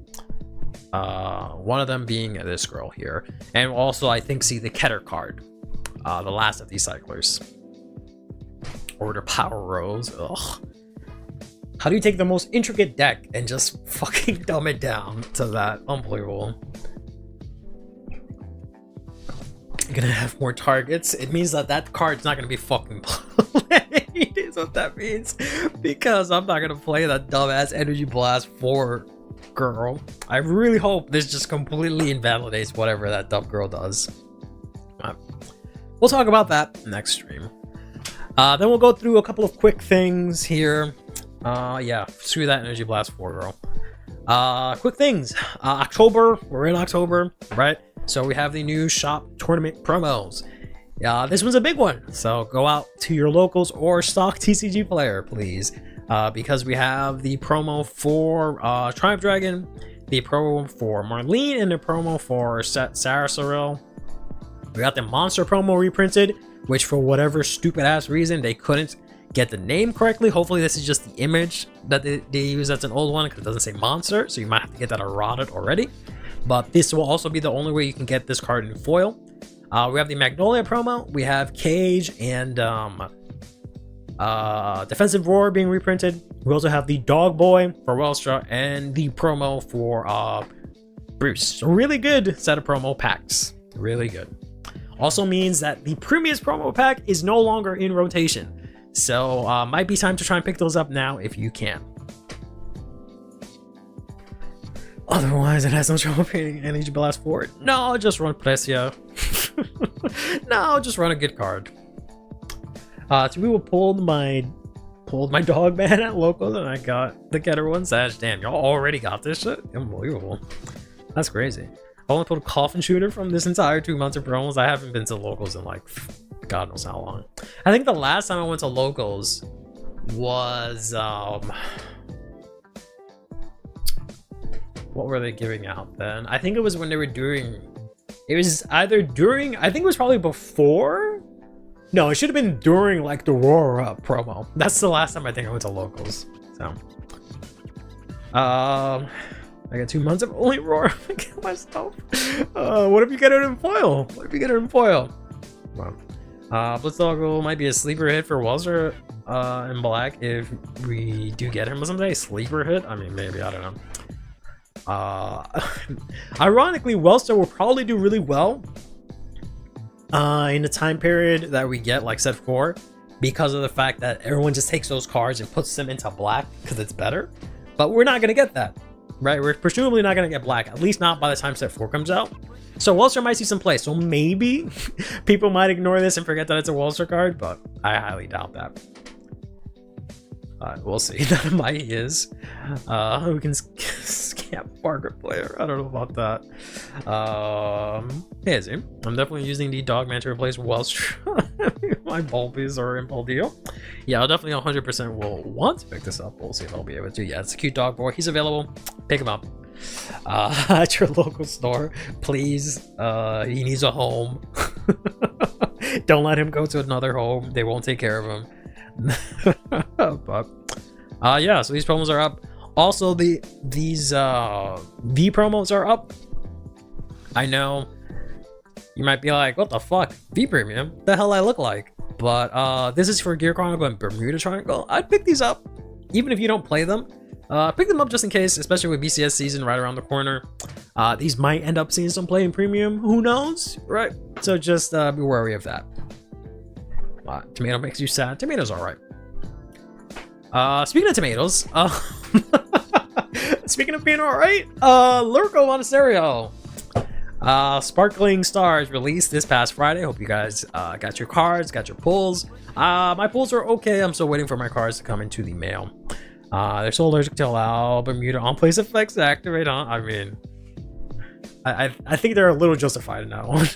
One of them being this girl here, and also I think see the Keter card, the last of these cyclers. Order Power Rose. Ugh. How do you take the most intricate deck and just fucking dumb it down to that? Unbelievable. Gonna have more targets. It means that that card's not gonna be fucking played, is what that means, because I'm not gonna play that dumbass Energy Blast 4 girl. I really hope this just completely invalidates whatever that dumb girl does. We'll talk about that next stream. Then we'll go through a couple of quick things here. Yeah, screw that Energy Blast 4 girl. Quick things. October, we're in October, right? So we have the new shop tournament promos. This one's a big one, so go out to your locals or stock TCG player, please, because we have the promo for Triumph Dragon, the promo for Marlene, and the promo for Sarasaril. We got the Monster promo reprinted, which for whatever stupid ass reason they couldn't get the name correctly. Hopefully this is just the image that they use. That's an old one because it doesn't say Monster, so you might have to get that eroded already. But this will also be the only way you can get this card in foil. We have the Magnolia promo. We have Cage and Defensive Roar being reprinted. We also have the Dog Boy for Welstra and the promo for Bruce. So really good set of promo packs. Really good. Also means that the previous promo pack is no longer in rotation. So might be time to try and pick those up now if you can. Otherwise, it has no trouble paying Energy Blast for it. No, just run Precia. No, just run a good card. So we pulled my dog man at locals, and I got the Getter one. Sag, damn, y'all already got this shit? Unbelievable. That's crazy. I only pulled a Coffin Shooter from this entire 2 months of promos. I haven't been to locals in like God knows how long. I think the last time I went to locals was what were they giving out then? I think it was when they were doing, it was either during, I think it was probably before. No, it should have been during like the Aurora promo. That's the last time I think I went to locals. So I got 2 months of only Aurora. I get myself. What if you get it in foil? What if you get it in foil? Well, Blitzdoggle might be a sleeper hit for Welser in black if we do get him someday. Sleeper hit? I mean, maybe, I don't know. Ironically, Welser will probably do really well in the time period that we get like set 4 because of the fact that everyone just takes those cards and puts them into black because it's better. But we're not going to get that, right? We're presumably not going to get black, at least not by the time set 4 comes out. So Welser might see some play, so maybe people might ignore this and forget that it's a Welser card, but I highly doubt that. We'll see. That might is. We can scam market player. I don't know about that. Hey, Zoom. I'm definitely using the Dogman to replace Welsh. My Bulbies are in Buldio. Yeah, I'll definitely 100% will want to pick this up. We'll see if I'll be able to. Yeah, it's a cute dog boy. He's available. Pick him up. At your local store, please. He needs a home. Don't let him go to another home. They won't take care of him. But yeah, so these promos are up. Also, these V promos are up. I know you might be like, what the fuck, V premium, the hell I look like? But this is for Gear Chronicle and Bermuda Triangle. I'd pick these up even if you don't play them. Pick them up just in case, especially with BCS season right around the corner. These might end up seeing some play in premium, who knows, right? So just be wary of that. Tomato makes you sad. Tomatoes all right. Speaking of tomatoes, speaking of being all right, Lurko Monasterio, Sparkling Stars released this past Friday. Hope you guys got your cards, got your pulls. My pulls are okay. I'm still waiting for my cards to come into the mail. They're so allergic to allow Bermuda on place effects to activate on. I mean, I think they're a little justified in that one.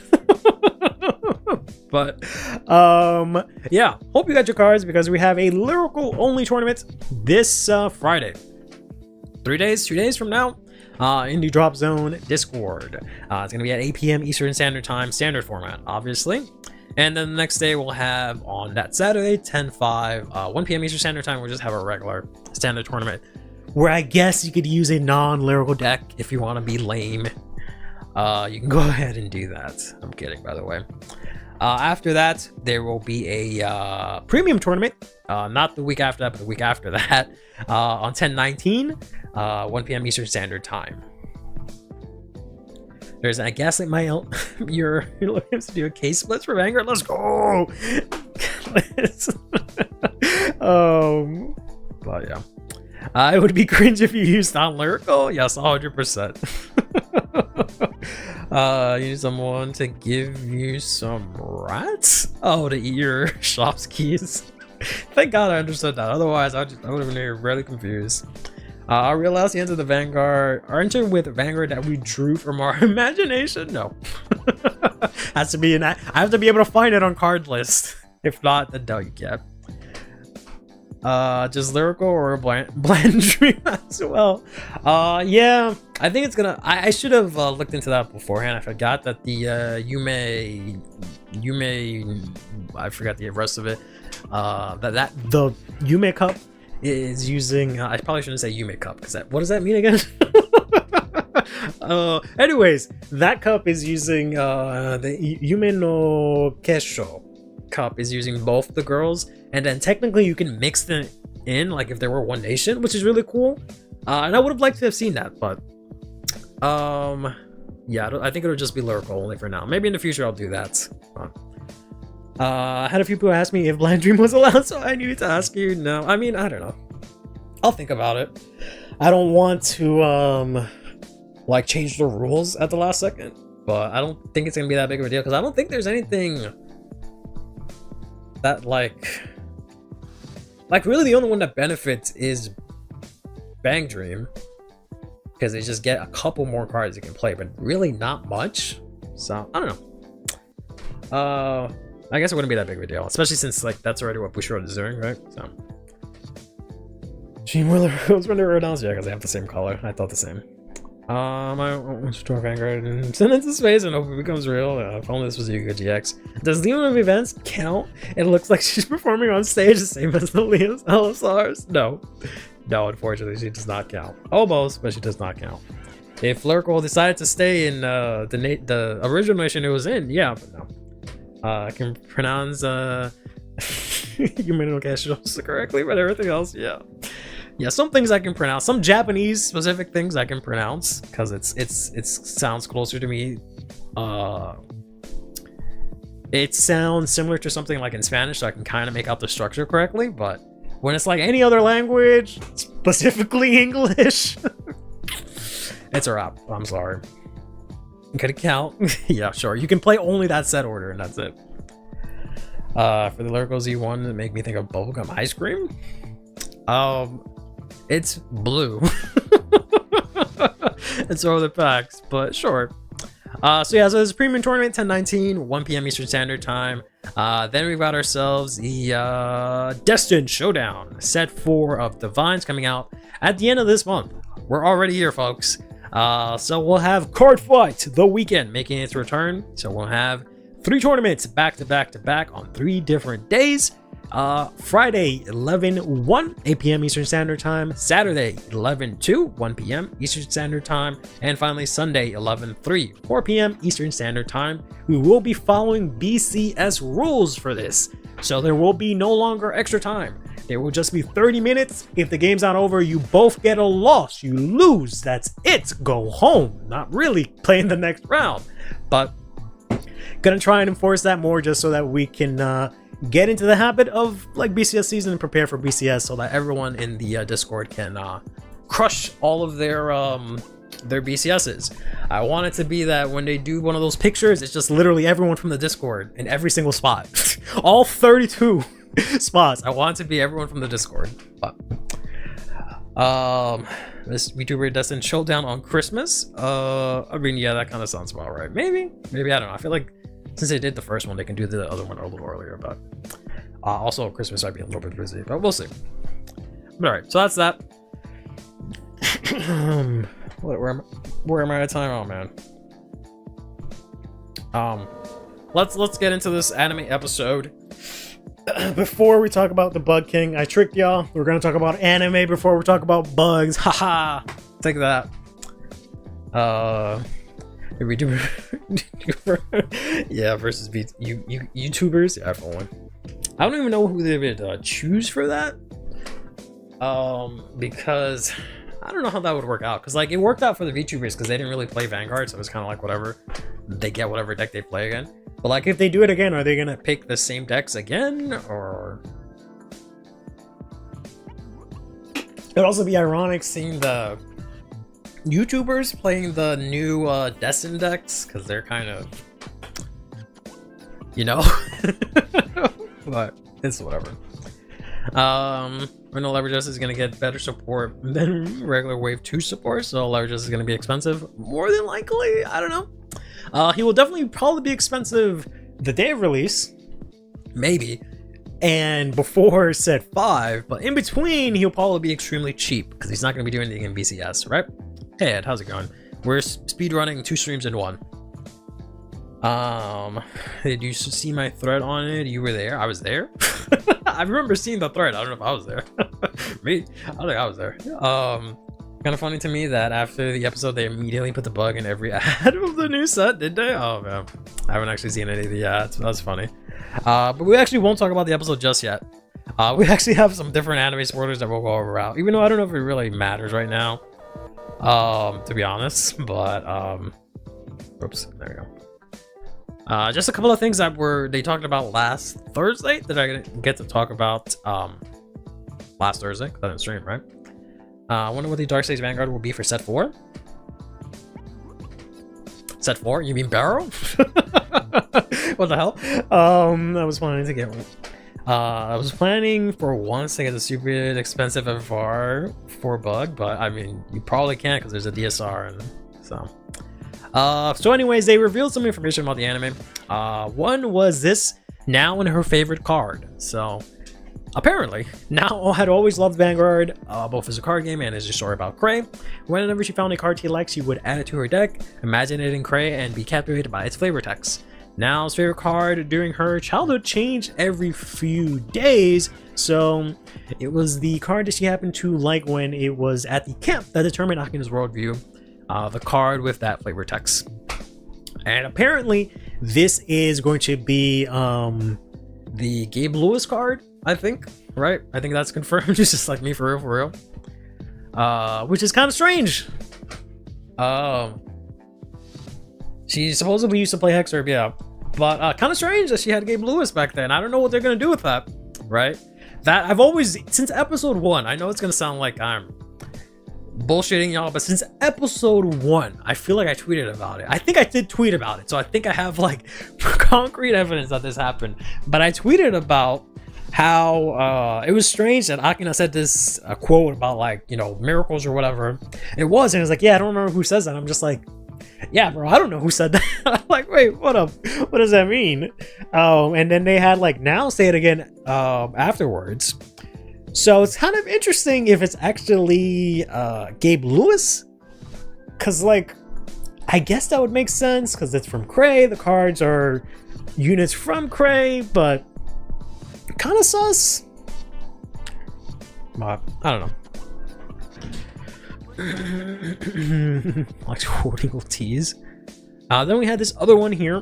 But yeah, hope you got your cards because we have a lyrical only tournament this Friday. 2 days from now, in the Drop Zone Discord. It's gonna be at 8 p.m. Eastern Standard Time, standard format, obviously. And then the next day we'll have on that Saturday, 10/5, 1 p.m. Eastern Standard Time, we'll just have a regular standard tournament where I guess you could use a non-lyrical deck if you want to be lame. You can go ahead and do that. I'm kidding, by the way. After that, there will be a premium tournament, not the week after that, but the week after that, on 10/19, 1 p.m. Eastern Standard Time. There's, I guess, it might help. You're looking to do a case splits for Vanguard. Let's go. But yeah, it would be cringe if you used non-lyrical. Yes, 100%. You need someone to give you some rats? Oh, to eat your shop's keys. Thank God I understood that. Otherwise, I would have been really confused. I realized the ends of the Vanguard are entered with Vanguard that we drew from our imagination. No, has to be I have to be able to find it on card list. If not, then no, you can't. Just lyrical or a bland dream as well. Yeah, I think it's gonna. I should have looked into that beforehand. I forgot that the Yume. I forgot the rest of it. That the Yume Cup is using. I probably shouldn't say Yume Cup because what does that mean again? Anyways, that cup is using the Yume no Kesho cup is using both the girls, and then technically you can mix them in like if there were one nation, which is really cool. And I would have liked to have seen that, but yeah, I think it'll just be lyrical only for now. Maybe in the future I'll do that. I had a few people ask me if Blind Dream was allowed, so I needed to ask you. No, I mean, I don't know. I'll think about it. I don't want to like change the rules at the last second, but I don't think it's gonna be that big of a deal because I don't think there's anything that like really the only one that benefits is Bang Dream because they just get a couple more cards you can play, but really not much. So I don't know. I guess it wouldn't be that big of a deal, especially since like that's already what Bushiroad is doing, right? So Gene Willer was running Rodons, yeah, because they have the same color. I thought the same. I want to draw Vanguard and send it to space and hope it becomes real. If only this was Yuga GX. Does the of events count? It looks like she's performing on stage the same as the Leo's LSRs. No, unfortunately, she does not count. Almost, but she does not count. If Lurkle decided to stay in the original mission it was in, yeah, but no. I can pronounce Yumino Cashosa correctly, but everything else, yeah. Yeah, some things I can pronounce. Some Japanese specific things I can pronounce because it sounds closer to me. It sounds similar to something like in Spanish, so I can kind of make out the structure correctly. But when it's like any other language, specifically English, it's a wrap. I'm sorry. Can it count? Yeah, sure. You can play only that set order, and that's it. For the lyrical Z1 that make me think of bubblegum ice cream. It's blue. It's all the facts, but sure. So yeah, so this premium tournament, 10/19, 1 p.m. Eastern Standard Time. Then we've got ourselves the Destined Showdown, set 4 of Divines coming out at the end of this month. We're already here, folks. So we'll have Card Fight the weekend making its return. So we'll have 3 tournaments back to back to back on 3 different days. Friday 11/1 8 p.m. Eastern Standard Time, Saturday 11/2 1 p.m. Eastern Standard Time, and finally Sunday 11/3 4 p.m. Eastern Standard Time. We will be following BCS rules for this, so there will be no longer extra time. There will just be 30 minutes. If the game's not over, you both get a loss. You lose. That's it. Go home. Not really playing the next round, but gonna try and enforce that more just so that we can get into the habit of like BCS season and prepare for BCS so that everyone in the Discord can crush all of their BCSs. I want it to be that when they do one of those pictures, it's just literally everyone from the Discord in every single spot. All 32 spots. I want it to be everyone from the Discord. But this VTuber Destined Showdown on Christmas. I mean, yeah, that kind of sounds about right. Maybe I don't know. I feel like since they did the first one, they can do the other one a little earlier, but also Christmas might be a little bit busy, but we'll see. But all right, so that's that. Where am I at time? Oh man. Let's get into this anime episode. Before we talk about the Bug King, I tricked y'all. We're gonna talk about anime before we talk about bugs. Haha. Take that. Yeah, versus YouTubers. Yeah, for one. I don't even know who they would choose for that. Because I don't know how that would work out. Because like it worked out for the VTubers because they didn't really play Vanguard, so it was kind of like whatever. They get whatever deck they play again. But like if they do it again, are they gonna pick the same decks again, or? It'd also be ironic seeing the YouTubers playing the new Destined decks because they're kind of, you know, but it's whatever. Renal Leverage is going to get better support than regular Wave 2 support, so Leverage is going to be expensive more than likely. I don't know. He will definitely probably be expensive the day of release, maybe, and before set 5, but in between he'll probably be extremely cheap because he's not going to be doing anything in BCS, right? Hey Ed, how's it going? We're speed running 2 streams in 1. Did you see my thread on it? You were there? I was there. I remember seeing the thread. I don't know if I was there. Me? I don't think I was there. Kind of funny to me that after the episode they immediately put the bug in every ad of the new set, did they? Oh man, I haven't actually seen any of the ads. That's funny. But we actually won't talk about the episode just yet. We actually have some different anime supporters that we'll go over out, even though I don't know if it really matters right now. To be honest, but oops, there we go. Just a couple of things that they talked about last Thursday that I didn't get to talk about last Thursday because I didn't stream, right? I wonder what the Dark Stage Vanguard will be for set 4. Set 4? You mean Barrow? What the hell? I was planning to get one. I was planning for once to get the super expensive FR for bug, but I mean, you probably can't because there's a DSR, and so. So anyways, they revealed some information about the anime. One was this Now and her favorite card. So apparently, Now had always loved Vanguard, both as a card game and as a story about Cray. Whenever she found a card she liked, she would add it to her deck, imagine it in Cray, and be captivated by its flavor text. Now's favorite card during her childhood changed every few days, so it was the card that she happened to like when it was at the camp that determined Akina's worldview, the card with that flavor text. And apparently, this is going to be the Gabe Lewis card, I think, right? I think that's confirmed. It's just like me, for real. Which is kind of strange. She supposedly used to play Hexerb, yeah, but kind of strange that she had Gabe Lewis back then. I don't know what they're gonna do with that, right? That I've always, since episode 1, I know it's gonna sound like I'm bullshitting y'all, but since episode 1, I feel like I tweeted about it. I think I did tweet about it, so I think I have like concrete evidence that this happened. But I tweeted about how it was strange that Akina said this quote about, like, you know, miracles or whatever it was, and it was like, yeah, I don't remember who says that. I'm just like, yeah, bro, I don't know who said that. I'm like, wait, what up? What does that mean? And then they had like Now say it again afterwards. So it's kind of interesting if it's actually Gabe Lewis, because, like, I guess that would make sense because it's from Cray. The cards are units from Cray, but kind of sus. But I don't know. Like hoarding teas. Then we had this other one here,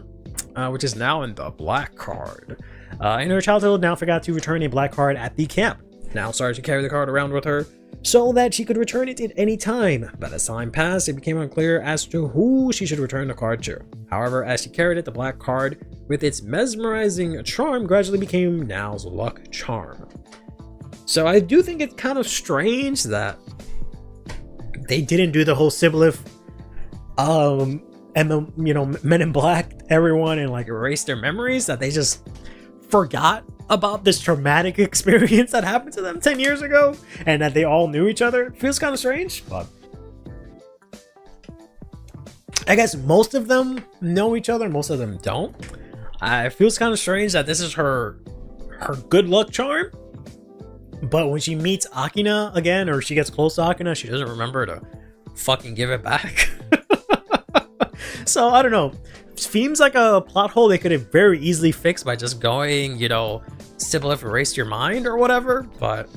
which is now in the black card. In her childhood, Now forgot to return a black card at the camp. Now started to carry the card around with her so that she could return it at any time. But as time passed, it became unclear as to who she should return the card to. However, as she carried it, the black card with its mesmerizing charm gradually became Now's luck charm. So I do think it's kind of strange that they didn't do the whole Sibylith and the, you know, Men in Black everyone and like erase their memories, that they just forgot about this traumatic experience that happened to them 10 years ago and that they all knew each other. It feels kind of strange, but I guess most of them know each other, most of them don't. It feels kind of strange that this is her good luck charm, but when she meets Akina again, or she gets close to Akina, she doesn't remember to fucking give it back. So I don't know. Seems like a plot hole they could have very easily fixed by just going, you know, Sibylith erased your mind or whatever, but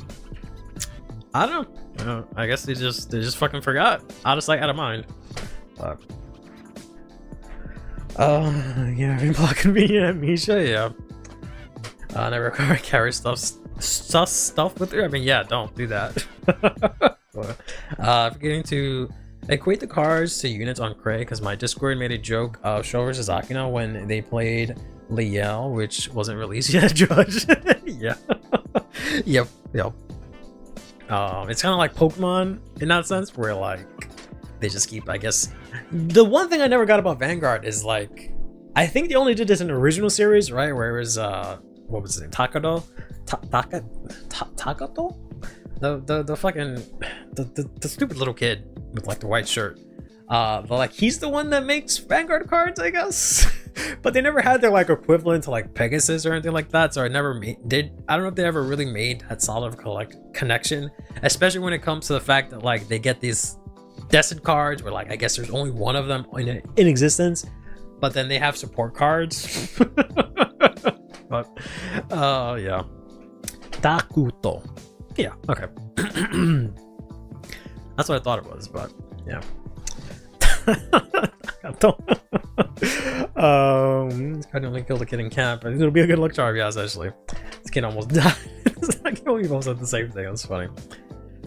I don't know. I guess they just fucking forgot. Out of sight, out of mind. But yeah, block convenient at Misha, yeah. Never carry stuff with her. I mean, yeah, don't do that. Forgetting to equate the cards to units on Cray, because my Discord made a joke of Sho vs Akina when they played Liel, which wasn't released yet, Judge. Yeah. Yep. It's kind of like Pokemon in that sense, where like they just keep, I guess. The one thing I never got about Vanguard is, like, I think they only did this in the original series, right? Where it was what was his name? Takato? Takato? The fucking the stupid little kid with like the white shirt. But like he's the one that makes Vanguard cards, I guess. But they never had their like equivalent to like Pegasus or anything like that, so I never did. I don't know if they ever really made that solid connection, especially when it comes to the fact that like they get these Destined cards where like I guess there's only one of them in existence, but then they have support cards. But yeah, Takuto. Yeah, okay. That's what I thought it was, but yeah. I only killed a kid in camp. It'll be a good luck charm, yeah, essentially. This kid almost died. I can't believe we both said the same thing. That's funny.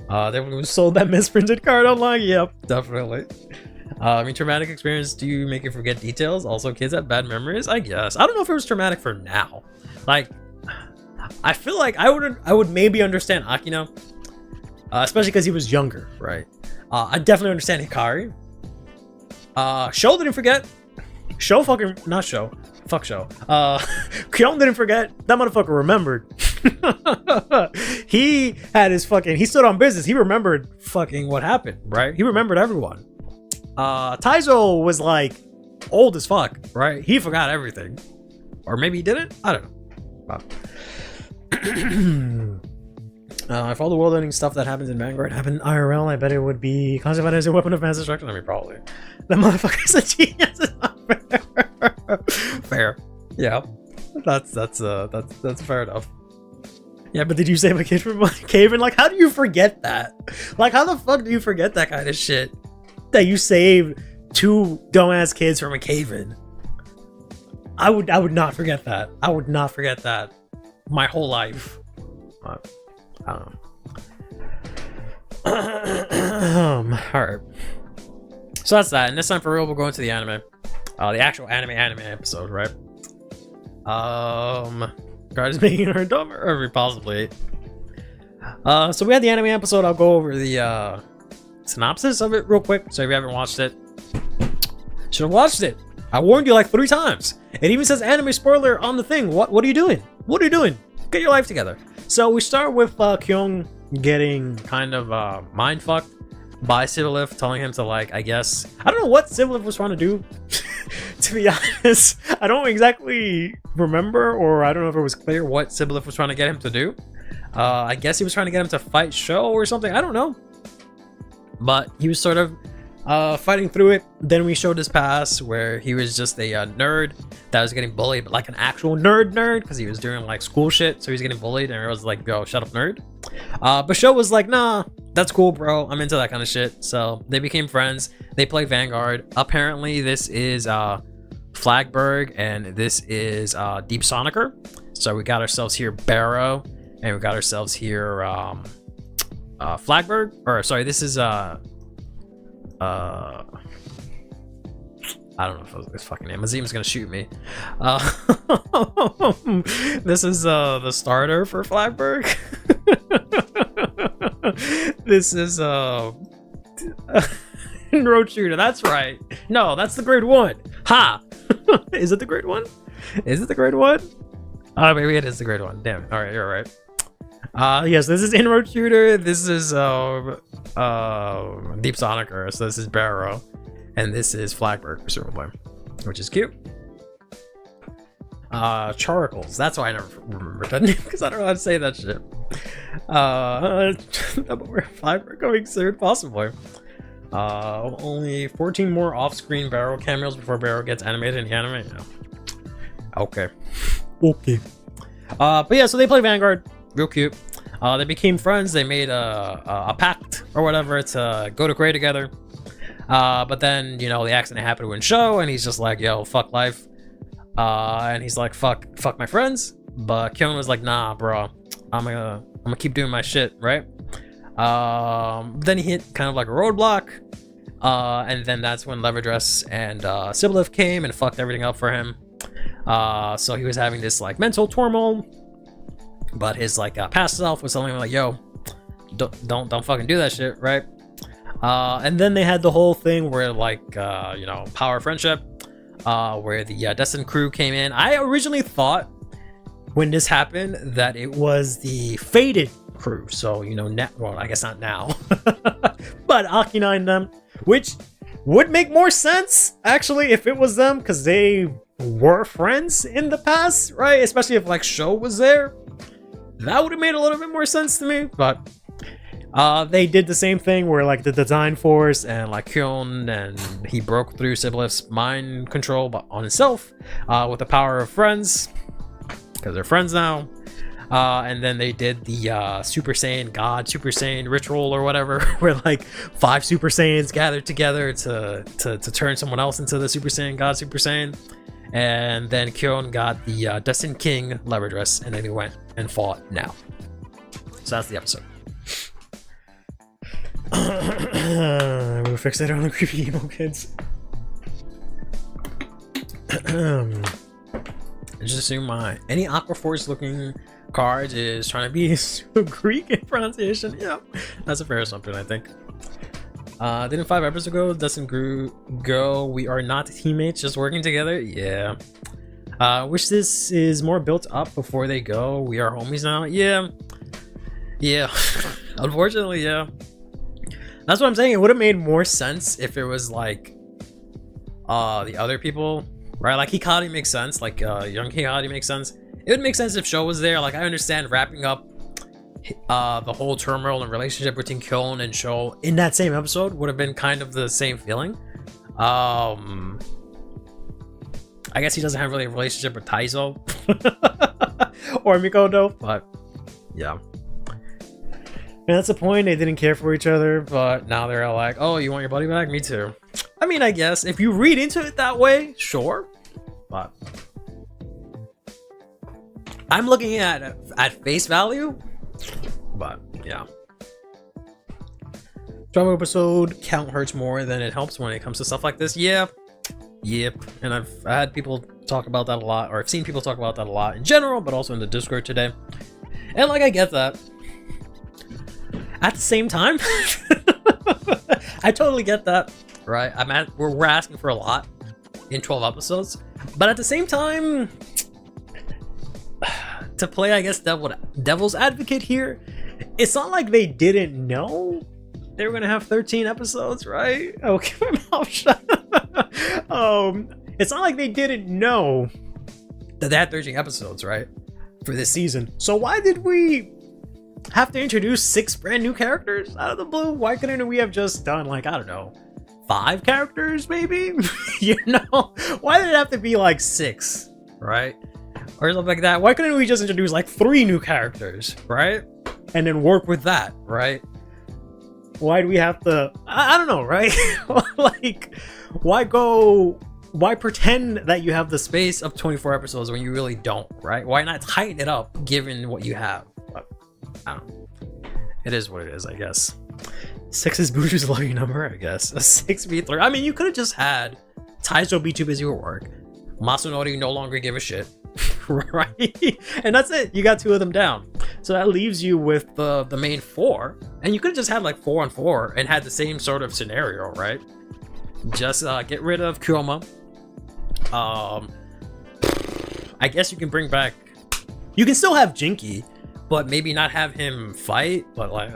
They sold that misprinted card online. Yep, definitely. I mean, traumatic experience. Do you make you forget details? Also, kids have bad memories. I guess. I don't know if it was traumatic for now. Like, I feel like I would maybe understand Akina, especially because he was younger, right? I definitely understand Hikari. Sho didn't forget. Sho fucking not Sho. Fuck Sho. Kyon didn't forget. That motherfucker remembered. He had his fucking. He stood on business. He remembered fucking what happened, right? He remembered everyone. Taizo was like old as fuck, right? He forgot everything, or maybe he didn't. I don't know. If all the world-ending stuff that happens in Vanguard happened IRL, I bet it would be classified as a weapon of mass destruction. I mean, probably. That motherfucker's a genius. It's not fair. Fair. Yeah. That's fair enough. Yeah, but did you save a kid from a cave-in? Like, how do you forget that? Like, how the fuck do you forget that kind of shit? That you saved 2 dumbass kids from a cave-in? I would not forget that. I would not forget that my whole life. I don't know. Alright. So that's that. And this time for real, we'll go into the anime. The actual anime episode, right? God is making her dumber, or possibly. So we had the anime episode. I'll go over the synopsis of it real quick. So if you haven't watched it, should have watched it. I warned you like 3 times. It even says anime spoiler on the thing. What are you doing? What are you doing? Get your life together. So we start with Kyung getting kind of mind fucked by Sibyllif, telling him to, like, I guess, I don't know what Sibyllif was trying to do. To be honest, I don't exactly remember, or I don't know if it was clear what Sibyllif was trying to get him to do. I guess he was trying to get him to fight Sho or something. I don't know. But he was sort of fighting through it. Then we showed his past where he was just a nerd that was getting bullied, but like an actual nerd, because he was doing like school shit. So he was getting bullied, and it was like, yo, shut up, nerd. But Sho was like, nah, that's cool, bro. I'm into that kind of shit. So they became friends. They play Vanguard. Apparently, this is Flagberg, and this is Deep Sonicer. So we got ourselves here Barrow, and we got ourselves here Flagberg. Or sorry, this is I don't know if it was his fucking name. Azim's gonna shoot me. This is the starter for Flagberg. This is Road Shooter. That's right. No, that's the grade 1. Ha! Is it the grade 1? Is it the grade 1? Oh, maybe it is the grade 1. Damn. All right, you're right. Yes, this is Road Shooter. This is Deep Sonicer. So this is Barrow, and this is Flagberg, presumably, which is cute. Characles. That's why I never remember that name, because I don't know how to say that shit. Flagberg coming soon, possibly. Only 14 more off-screen Barrow cameos before Barrow gets animated in the anime. Yeah. Okay. But yeah, so they play Vanguard. Real cute. They became friends. They made a pact or whatever to go to Gray together. But then, you know, the accident happened to win Sho, and he's just like, yo, fuck life. And he's like, fuck my friends. But Kyung was like, nah, bro, I'm gonna keep doing my shit, right? Then he hit kind of like a roadblock. And then that's when Leverdress and Sibyllif came and fucked everything up for him. So he was having this like mental turmoil. But his like past self was telling him like, yo, don't fucking do that shit, right? And then they had the whole thing where like you know, power friendship, where the Destined crew came in. I originally thought when this happened that it was the Fated crew, so you know, well, I guess not now, but Akina and them, which would make more sense actually if it was them, because they were friends in the past, right? Especially if like Sho was there. That would have made a little bit more sense to me, but they did the same thing where like the design force and like Kyun, and he broke through Sibyllif's mind control on himself with the power of friends, because they're friends now. And then they did the Super Saiyan ritual or whatever, where like 5 Super Saiyans gathered together to turn someone else into the Super Saiyan God Super Saiyan. And then Kyun got the Destined King Leverdress, and then he went and fought now. So that's the episode. We'll fix that on the creepy emo kids. Just assume any Aquaforce looking cards is trying to be Greek in pronunciation. Yeah, that's a fair assumption, I think. Didn't 5 episodes ago Destined go, we are not teammates, just working together? Yeah. Wish this is more built up before they go. We are homies now. Yeah. Unfortunately, yeah. That's what I'm saying. It would have made more sense if it was like the other people, right? Like Hikari makes sense, like young Hikari makes sense. It would make sense if Sho was there. Like I understand wrapping up the whole turmoil and relationship between Kyun and Sho in that same episode would have been kind of the same feeling. I guess he doesn't have really a relationship with Taizo or Mikoto, but yeah. And that's the point. They didn't care for each other, but now they're all like, oh, you want your buddy back? Me too. I mean, I guess if you read into it that way, sure, but I'm looking at face value, but yeah. Drama episode count hurts more than it helps when it comes to stuff like this. Yeah. Yep. And I've had people talk about that a lot, or I've seen people talk about that a lot in general, but also in the Discord today. And like, I get that. At the same time, I totally get that, right? We're asking for a lot in 12 episodes, but at the same time, to play, I guess, devil's advocate here, it's not like they didn't know they were gonna have 13 episodes, right? Okay, my mouth shut. It's not like they didn't know that they had 13 episodes, right, for this season. So why did we have to introduce 6 brand new characters out of the blue? Why couldn't we have just done, like, I don't know, 5 characters maybe? You know, why did it have to be like 6, right, or something like that? Why couldn't we just introduce like 3 new characters, right, and then work with that, right? Why do we have to, I don't know, right? Like, why pretend that you have the space of 24 episodes when you really don't, right? Why not tighten it up given what you have? But, I don't know. It is what it is, I guess. 6 is Buju's lucky number, I guess. A 6v3. I mean, you could have just had Taizo be too busy with work, Masanori no longer give a shit, right? And that's it. You got 2 of them down. So that leaves you with the main 4, and you could have just had like 4-on-4 and had the same sort of scenario, right? Just get rid of Kyoma. I guess you can bring back. You can still have Jinky, but maybe not have him fight. But like,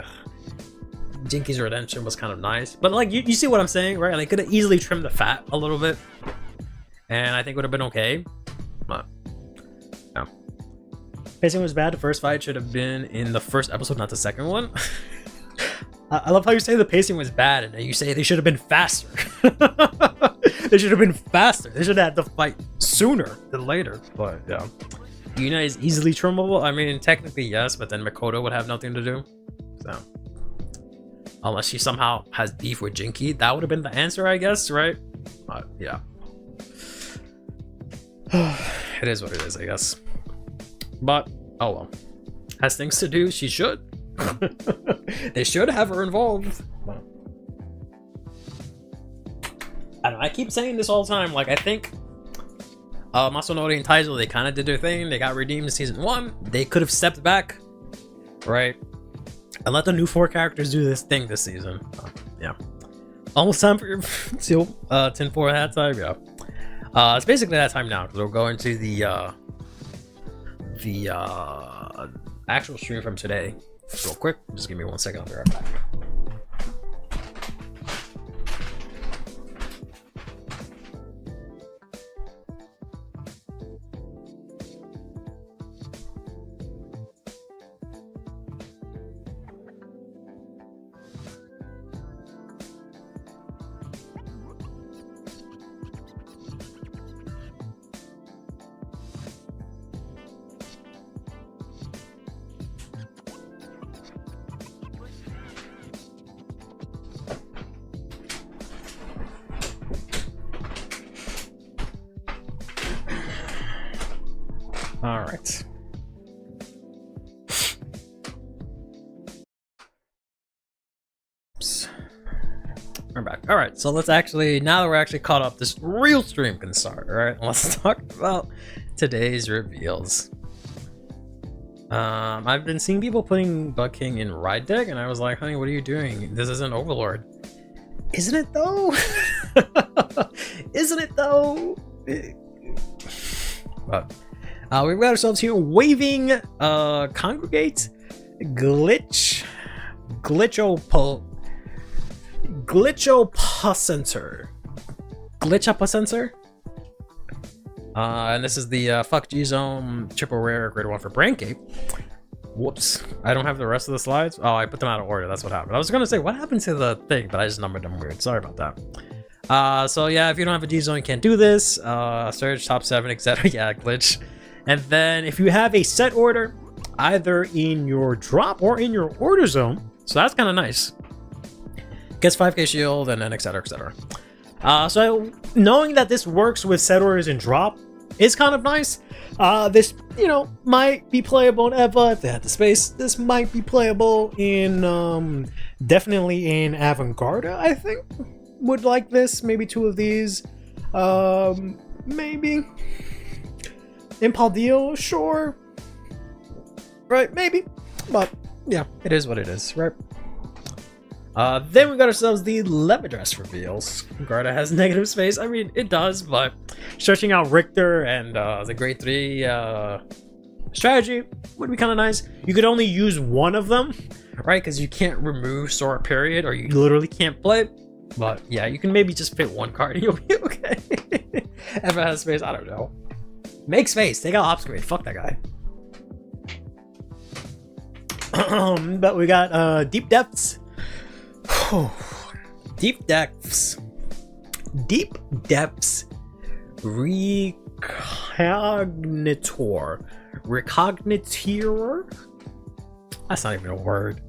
Jinky's redemption was kind of nice. But like, you see what I'm saying, right? Like, could have easily trimmed the fat a little bit, and I think would have been okay. But yeah. Pacing was bad. The first fight should have been in the first episode, not the second one. I love how you say the pacing was bad, and then you say they should have been faster. They should have been faster. They should have had the fight sooner than later. But yeah, Yuna is easily trimmable. I mean, technically yes, but then Makoto would have nothing to do. So unless she somehow has beef with Jinky, that would have been the answer, I guess, right? But yeah, it is what it is, I guess. But oh well, has things to do. She should. They should have her involved. I don't know, I keep saying this all the time. Like, I think Masanori and Taizo, they kind of did their thing. They got redeemed in season 1. They could have stepped back, right, and let the new 4 characters do this thing this season. Yeah, almost time for your tin 4 hat time. Yeah, it's basically that time now because we're going to the actual stream from today. Real quick, just give me 1 second. I'll be right back. All right. Oops. We're back. All right, so let's actually, now that we're actually caught up, this real stream can start. All right, let's talk about today's reveals. I've been seeing people putting Bug King in Ride Deck, and I was like, honey, what are you doing? This isn't Overlord. Isn't it though? Isn't it though? But we've got ourselves here waving Congregate Glitchopacenter. And this is the Fuck G-Zone triple rare grade 1 for Braincape. Whoops, I don't have the rest of the slides. Oh, I put them out of order, that's what happened. I was gonna say what happened to the thing, but I just numbered them weird. Sorry about that. So yeah, if you don't have a G-Zone, you can't do this. Search top 7, etc. Yeah, glitch. And then if you have a set order, either in your drop or in your order zone, so that's kind of nice. Gets 5k shield and then etc, etc. So knowing that this works with set orders and drop, is kind of nice. This, you know, might be playable in Eva if they had the space. This might be playable in definitely in Avantgarde, I think. Would like this, maybe 2 of these. Maybe in Paldeo, sure. Right, maybe. But yeah, it is what it is, right? Then we got ourselves the Lemme dress reveals. Garda has negative space. I mean, it does, but stretching out Richter and the grade 3 strategy would be kind of nice. You could only use one of them, right? Because you can't remove Sora period, or you literally can't play. But yeah, you can maybe just fit one card and you'll be okay. If it has space, I don't know. Make space. Take out Obscurate. Fuck that guy. But we got Deep Depths. Deep Depths. Deep Depths Recognitor. That's not even a word.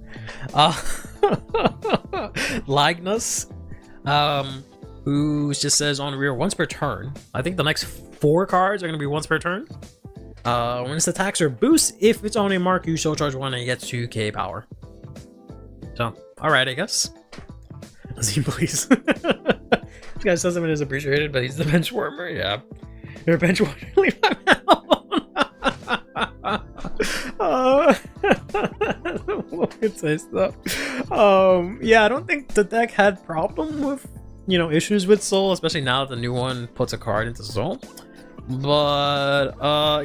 Lignus. Who just says on rear once per turn. I think the next 4 cards are going to be once per turn. When its attacks are boost, if it's on a mark, you show charge 1 and it gets 2k power. So, alright, I guess. Azim, please. This guy says him is appreciated, but he's the bench warmer. Yeah. You're a bench warmer. Leave my What could say stuff. Yeah, I don't think the deck had problem with, you know, issues with Soul, especially now that the new one puts a card into Soul. But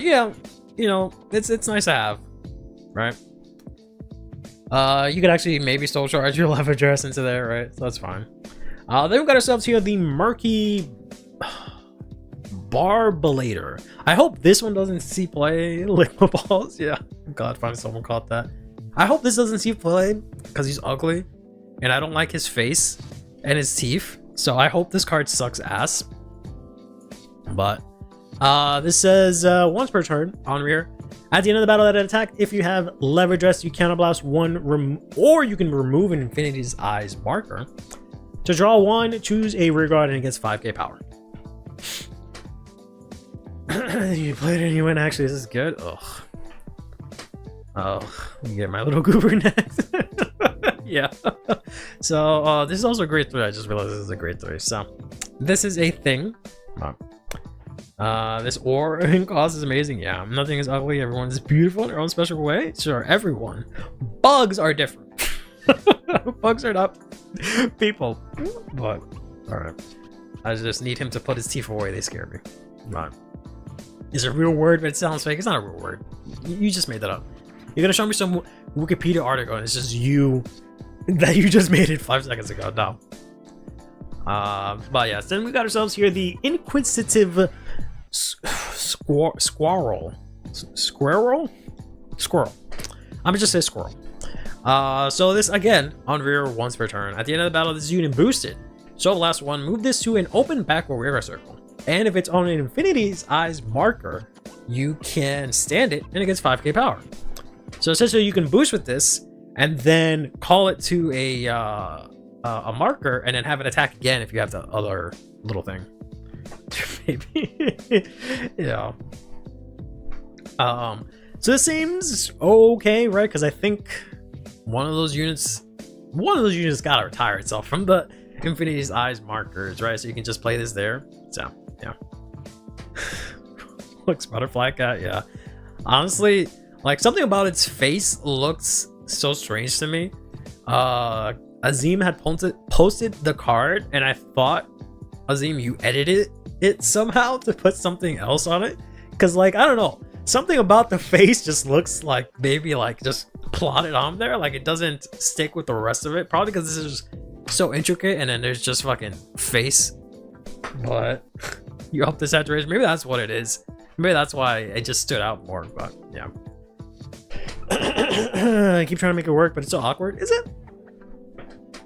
yeah, you know, it's nice to have, right? You could actually maybe Soul Charge your Leva dress into there, right? So that's fine. Then we got ourselves here the Murky Barbalator. I hope this one doesn't see play. Lick my balls. Yeah. God, finally someone caught that. I hope this doesn't see play because he's ugly and I don't like his face and his teeth. So I hope this card sucks ass. But this says once per turn on rear. At the end of the battle at an attack, if you have Leva dress, you counterblast 1 or you can remove an Infinity's Eyes marker. To draw 1, choose a rear guard and it gets 5k power. You played it and you went, actually, this is good. Ugh. Oh, let me get my little goober next. Yeah. So this is also a grade 3. I just realized this is a grade 3. So this is a thing. This ore cause is amazing. Yeah, nothing is ugly. Everyone is beautiful in their own special way. Sure, everyone. Bugs are different. Bugs are not people. But all right, I just need him to put his teeth away. They scare me. Right. It's a real word, but it sounds fake. It's not a real word. You just made that up. You're gonna show me some Wikipedia article, and it's just you that you just made it 5 seconds ago. No. But yes, then we got ourselves here the Inquisitive Squirrel. I'm gonna just say squirrel. So this again on rear once per turn. At the end of the battle, this unit boosted. So the last one, move this to an open back or rear circle. And if it's on an Infinity's Eyes marker, you can stand it and it gets 5k power. So essentially you can boost with this and then call it to a marker and then have it attack again if you have the other little thing. Maybe. Yeah. So this seems okay, right? Because I think one of those units gotta retire itself from the Infinity's Eyes markers, right? So you can just play this there. So yeah. Looks butterfly cat, yeah. Honestly, like something about its face looks so strange to me. Azim had posted the card, and I thought, Azim, you edited it somehow to put something else on it. Cause like, I don't know, something about the face just looks like maybe like just plotted on there. Like it doesn't stick with the rest of it. Probably because this is so intricate and then there's just fucking face. But you up the saturation. Maybe that's what it is. Maybe that's why it just stood out more, but yeah. I keep trying to make it work, but it's so awkward. Is it?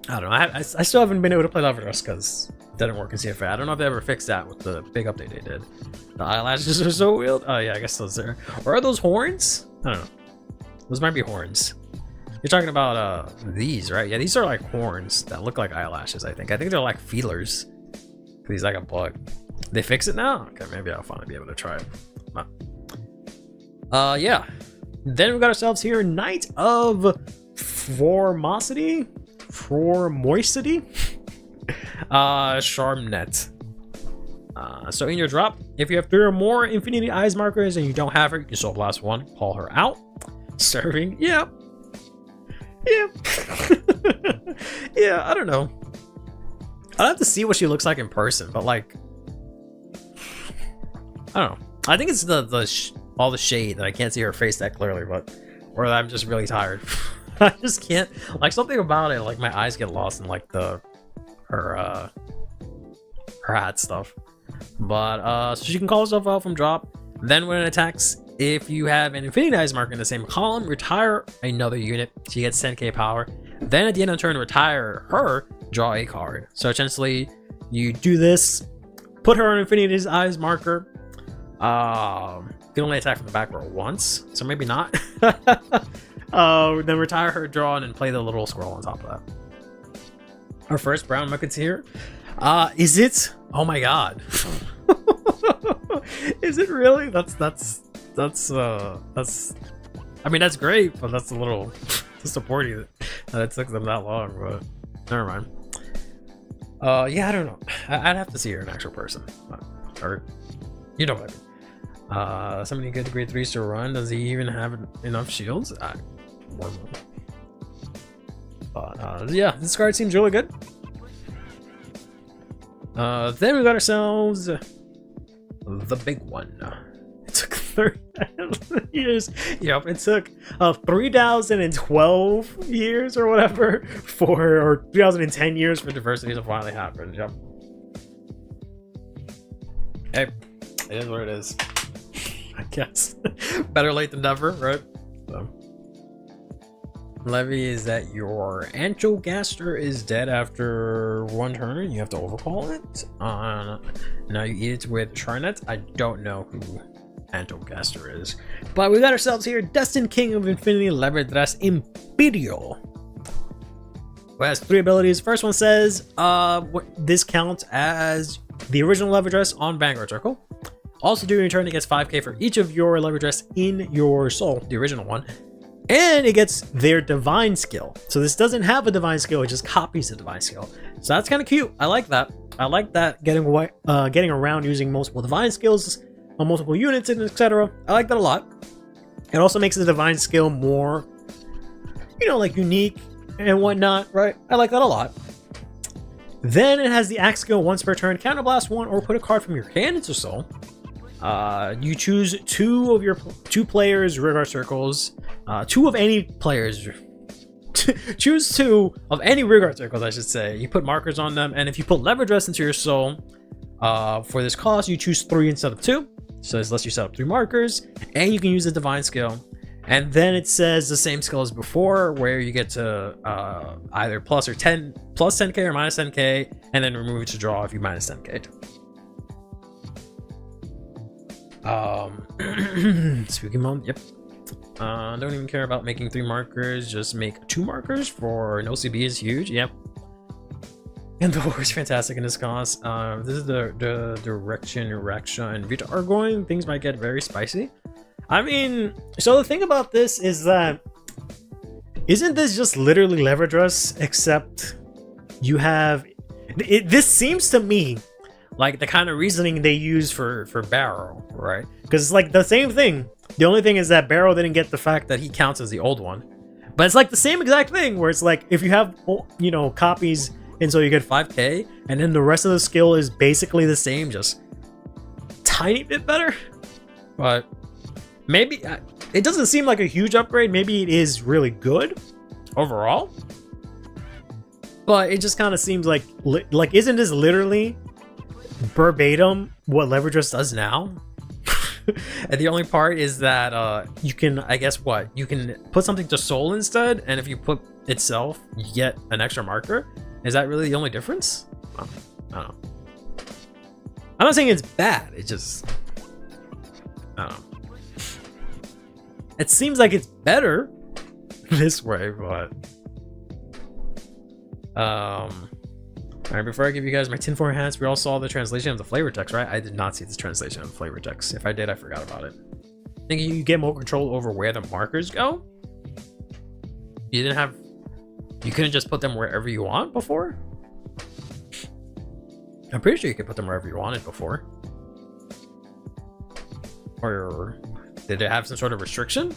I don't know. I still haven't been able to play Lava Dress because it didn't work in CFA. I don't know if they ever fixed that with the big update they did. The eyelashes are so weird. Oh yeah, I guess those are. Or are those horns? I don't know. Those might be horns. You're talking about these, right? Yeah, these are like horns that look like eyelashes, I think. I think they're like feelers. He's like a bug. They fix it now? Okay, maybe I'll finally be able to try it. Yeah. Then we got ourselves here Knight of Formosity. Charmnet. So in your drop, if you have 3 or more Infinity Eyes markers and you don't have her, you can Soul Blast 1, call her out. Serving, yep. Yeah, I don't know. I'd have to see what she looks like in person, but like, I don't know. I think it's all the shade that I can't see her face that clearly, but or I'm just really tired. I just can't, like, something about it, like my eyes get lost in like her hat stuff. But so she can call herself out from drop. Then when it attacks, if you have an Infinity Eyes marker in the same column, retire another unit. She gets 10k power. Then at the end of the turn, retire her, draw a card. So essentially, you do this, put her on Infinity Eyes marker. You can only attack from the back row once, so maybe not. Then retire her, draw, and then play the little scroll on top of that. Our first brown Musketeer. Is it? Oh my god. Is it really? That's I mean, that's great, but that's a little disappointing that it took them that long, but never mind. Yeah, I don't know. I'd have to see her in actual person. Or, you know what I mean. Somebody good grade 3s to run. Does he even have enough shields? But yeah, this card seems really good. Then we got ourselves the big one. It took 30 years. Yep, it took 3012 years or whatever or 2010 years for diversity to finally happen. Yep. Hey, it is what it is. I guess. Better late than never, right? So. Levy is that your Antiogaster is dead after 1 turn. You have to overcall it. Now you eat it with Charnet. I don't know who Antiogaster is. But we got ourselves here Destined King of Infinity Levedras Imperial, who has 3 abilities. First one says this counts as the original Levedras on Vanguard Circle. Also during your turn, it gets 5k for each of your Levedras in your soul, the original one. And it gets their divine skill. So this doesn't have a divine skill, it just copies the divine skill. So that's kind of cute. I like that. I like that, getting around using multiple divine skills on multiple units and etc. I like that a lot. It also makes the divine skill more, you know, like unique and whatnot, right? I like that a lot. Then it has the axe skill once per turn, counterblast 1 or put a card from your hand into soul. You choose 2 of your 2 players rearguard circles, 2 of any players. Choose 2 of any rearguard circles, I should say. You put markers on them, and if you put Levedras into your soul, for this cost, you choose 3 instead of 2. So this lets you set up 3 markers, and you can use the divine skill. And then it says the same skill as before, where you get to either plus 10k or minus 10k, and then remove it to draw if you minus 10k. Spooky Mom, yep. Don't even care about making 3 markers, just make 2 markers for an OCB is huge, yep. And the war is fantastic in this cost. This is the direction Rexha and Vita are going. Things might get very spicy. I mean, so the thing about this is that isn't this just literally Levedras, except you have this seems to me like the kind of reasoning they use for Barrow, right? Because it's like the same thing. The only thing is that Barrow didn't get the fact that he counts as the old one. But it's like the same exact thing where it's like if you have, you know, copies and so you get 5k and then the rest of the skill is basically the same, just tiny bit better. But maybe it doesn't seem like a huge upgrade. Maybe it is really good overall. But it just kind of seems like isn't this literally verbatim what Levedras does now? And the only part is that you can, I guess you can put something to soul instead, and if you put itself, you get an extra marker. Is that really the only difference? I don't know. I'm not saying it's bad, it just, I don't know. It seems like it's better this way, but All right, before I give you guys my tinfoil hats, we all saw the translation of the flavor text, right? I did not see this translation of the flavor text. If I did, I forgot about it. I think you get more control over where the markers go. You couldn't just put them wherever you want before? I'm pretty sure you could put them wherever you wanted before. Or did it have some sort of restriction?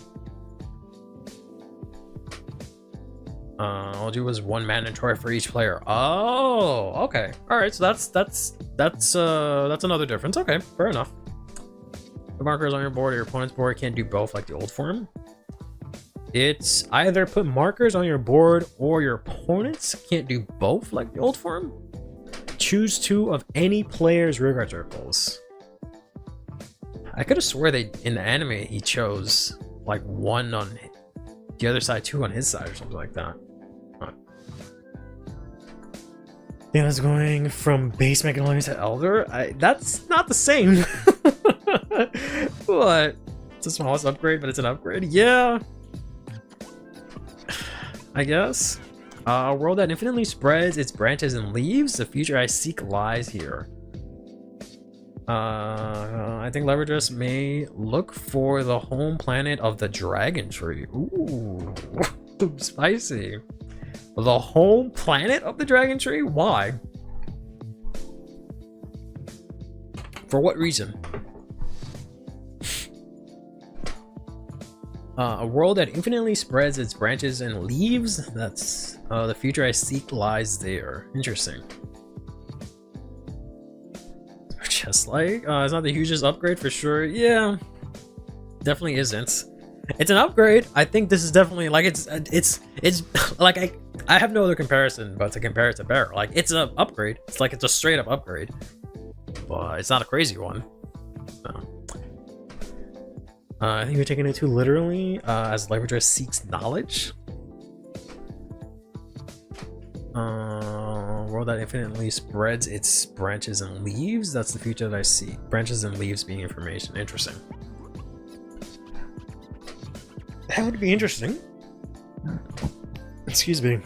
All do was one mandatory for each player. Oh, okay. All right, so that's another difference. Okay, fair enough. The markers on your board or your opponent's board can't do both like the old form. It's either put markers on your board or your opponents can't do both like the old form. Choose 2 of any player's rearguard circles. I could have swore in the anime he chose like 1 on the other side, 2 on his side or something like that. Huh. Yeah, it's going from base Magnolia to Elder. That's not the same. What? It's the smallest upgrade, but it's an upgrade. Yeah. I guess. A world that infinitely spreads its branches and leaves. The future I seek lies here. I think Leverages may look for the home planet of the Dragon Tree. Ooh, spicy. The home planet of the Dragon Tree? Why? For what reason? A world that infinitely spreads its branches and leaves. That's the future I seek lies there. Interesting. Just like it's not the hugest upgrade for sure. Yeah, definitely isn't. It's an upgrade. I think this is definitely like it's like I have no other comparison but to compare it to Bear. Like it's an upgrade. It's like it's a straight up upgrade, but it's not a crazy one. So. I think you're taking it too literally, as Leverager seeks knowledge. World that infinitely spreads its branches and leaves. That's the future that I see. Branches and leaves being information. Interesting. That would be interesting. Excuse me.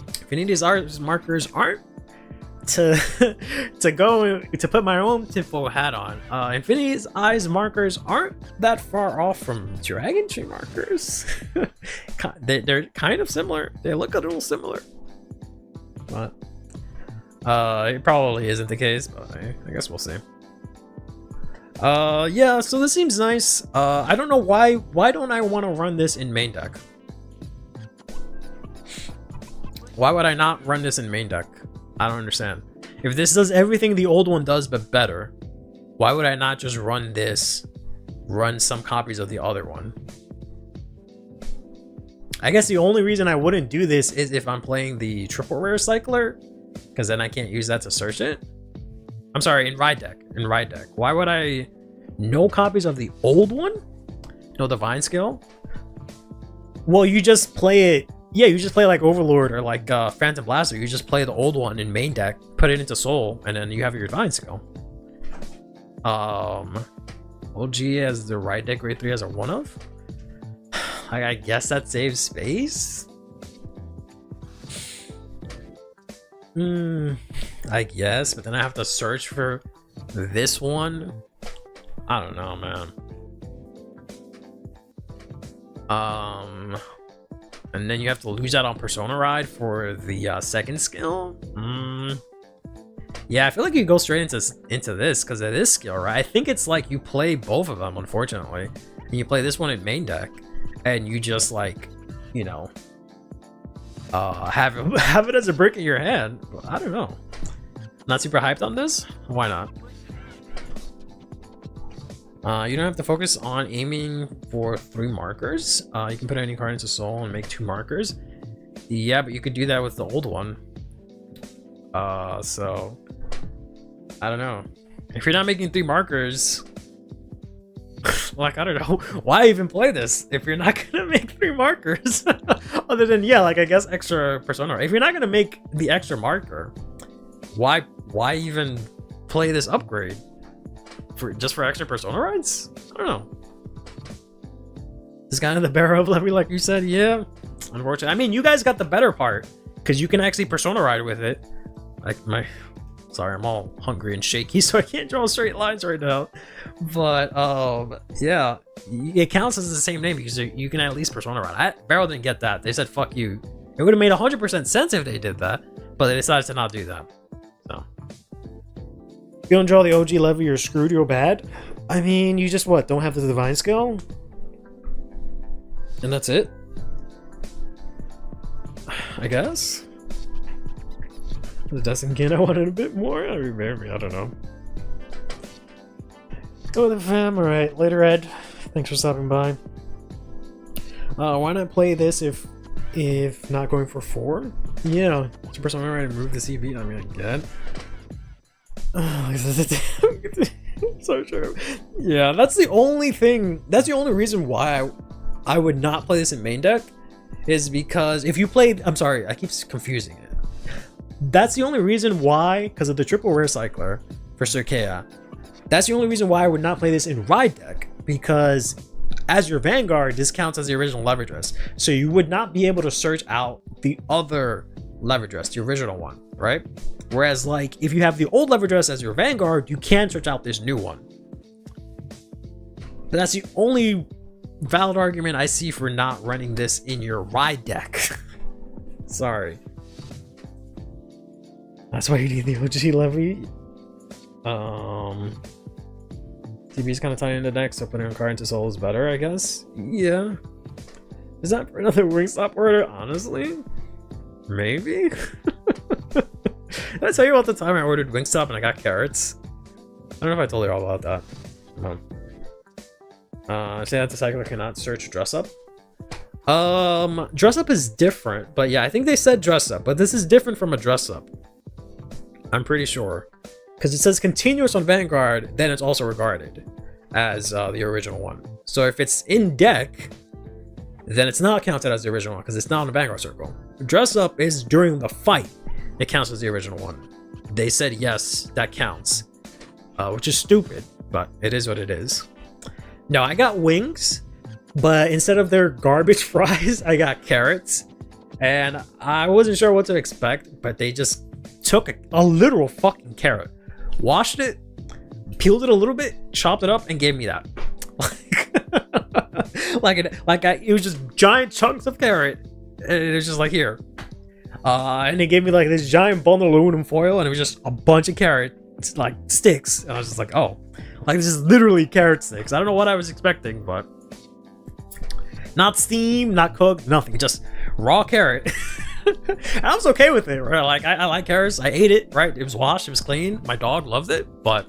Infinity's markers aren't to put my own tinfoil hat on. Infinity's eyes markers aren't that far off from Dragon Tree markers. They're kind of similar. They look a little similar, but it probably isn't the case. But I guess we'll see. Yeah. So this seems nice. I don't know why. Why don't I want to run this in main deck? Why would I not run this in main deck? I don't understand. If this does everything the old one does but better, why would I not just run this, run some copies of the other one? I guess the only reason I wouldn't do this is if I'm playing the triple rare cycler, because then I can't use that to search it. I'm sorry, in ride deck. In ride deck. Why would I? No copies of the old one? No divine skill? Well, you just play it. Yeah, you just play like Overlord or like Phantom Blaster. You just play the old one in main deck, put it into Soul, and then you have your divine skill. OG as the right deck, grade 3 as a one of. I guess that saves space. I guess, but then I have to search for this one. I don't know, man. And then you have to lose out on Persona Ride for the second skill. Yeah, I feel like you go straight into this because of this skill, right? I think it's like you play both of them, unfortunately. And you play this one in main deck, and you just like, you know, have it as a brick in your hand. I don't know. Not super hyped on this? Why not? You don't have to focus on aiming for 3 markers. You can put any card into Soul and make 2 markers. Yeah, but you could do that with the old one. So I don't know. If you're not making 3 markers, like, I don't know, why even play this if you're not gonna make 3 markers? Other than, yeah, like, I guess extra Persona. If you're not gonna make the extra marker, why even play this upgrade? Just for extra Persona rides? I don't know. This kind of the bearer of Levy, like you said. Yeah, unfortunately. I mean, you guys got the better part because you can actually Persona ride with it. Like sorry, I'm all hungry and shaky, so I can't draw straight lines right now. But yeah, it counts as the same name because you can at least persona ride. Barrel didn't get that. They said fuck you. It would have made 100% sense if they did that, but they decided to not do that. So you don't draw the OG level, you're screwed. You're bad. I mean, you just don't have the divine skill, and that's it, I guess. The Destined KING, I wanted a bit more. I mean, maybe, I don't know. Go with the fam. All right, later, Ed. Thanks for stopping by. Why not play this if not going for 4? Yeah, it's the person I'm ready to move the CV. I mean, I get. So true. Yeah, that's the only thing. That's the only reason why I would not play this in main deck, is because if you played, I'm sorry, I keep confusing it. That's the only reason why, because of the triple rare cycler for Circea. That's the only reason why I would not play this in ride deck, because as your Vanguard, this counts as the original leverage dress. So you would not be able to search out the other leverage dress, the original one, right? Whereas like if you have the old leverage dress as your Vanguard, you can search out this new one. But that's the only valid argument I see for not running this in your ride deck. Sorry. That's why you need the OG level. TB is kind of tight in the deck, so putting a card into soul is better, I guess. Yeah. Is that for another Wingstop order? Honestly, maybe. Did I tell you about the time I ordered Wingstop and I got carrots? I don't know if I told you all about that. No. Say that the cycler cannot search dress up. Dress up is different, but yeah, I think they said dress up, but this is different from a dress up. I'm pretty sure, because it says continuous on Vanguard, then it's also regarded as the original one. So if it's in deck, then it's not counted as the original one because it's not on the Vanguard circle. Dress up is during the fight. It counts as the original one. They said yes, that counts, which is stupid, but it is what it is. Now I got wings, but instead of their garbage fries, I got carrots, and I wasn't sure what to expect, but they just took a literal fucking carrot, washed it, peeled it a little bit, chopped it up, and gave me that. It was just giant chunks of carrot, and it was just like, here. And they gave me like this giant bundle of aluminum foil, and it was just a bunch of carrots, like sticks. And I was just like, oh, like this is literally carrot sticks. I don't know what I was expecting, but not steamed, not cooked, nothing, just raw carrot. I was okay with it, right? Like I like carrots. I ate it, right? It was washed, it was clean. My dog loved it, but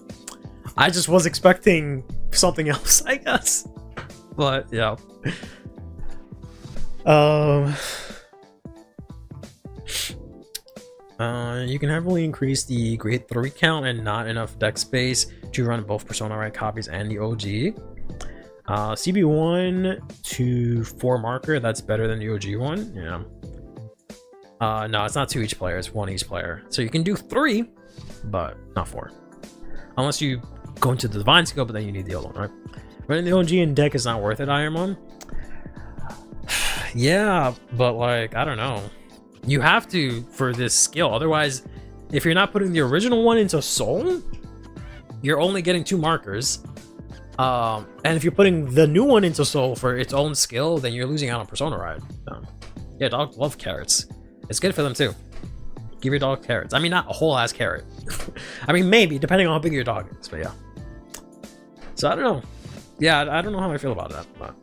I just was expecting something else, I guess. But yeah. You can heavily increase the grade 3 count and not enough deck space to run both Persona Ride copies and the OG. CB1 to 4 marker, that's better than the OG one. Yeah. No, it's not 2 each player, it's 1 each player. So you can do 3, but not 4. Unless you go into the divine skill, but then you need the other one, right? Running the OG in deck is not worth it, Ironmon. Yeah, but like, I don't know. You have to for this skill. Otherwise, if you're not putting the original one into soul, you're only getting 2 markers. And if you're putting the new one into soul for its own skill, then you're losing out on Persona Ride. Yeah, dogs love carrots. It's good for them too. Give your dog carrots. I mean, not a whole ass carrot. I mean, maybe, depending on how big your dog is, but yeah. So I don't know. Yeah, I don't know how I feel about that, but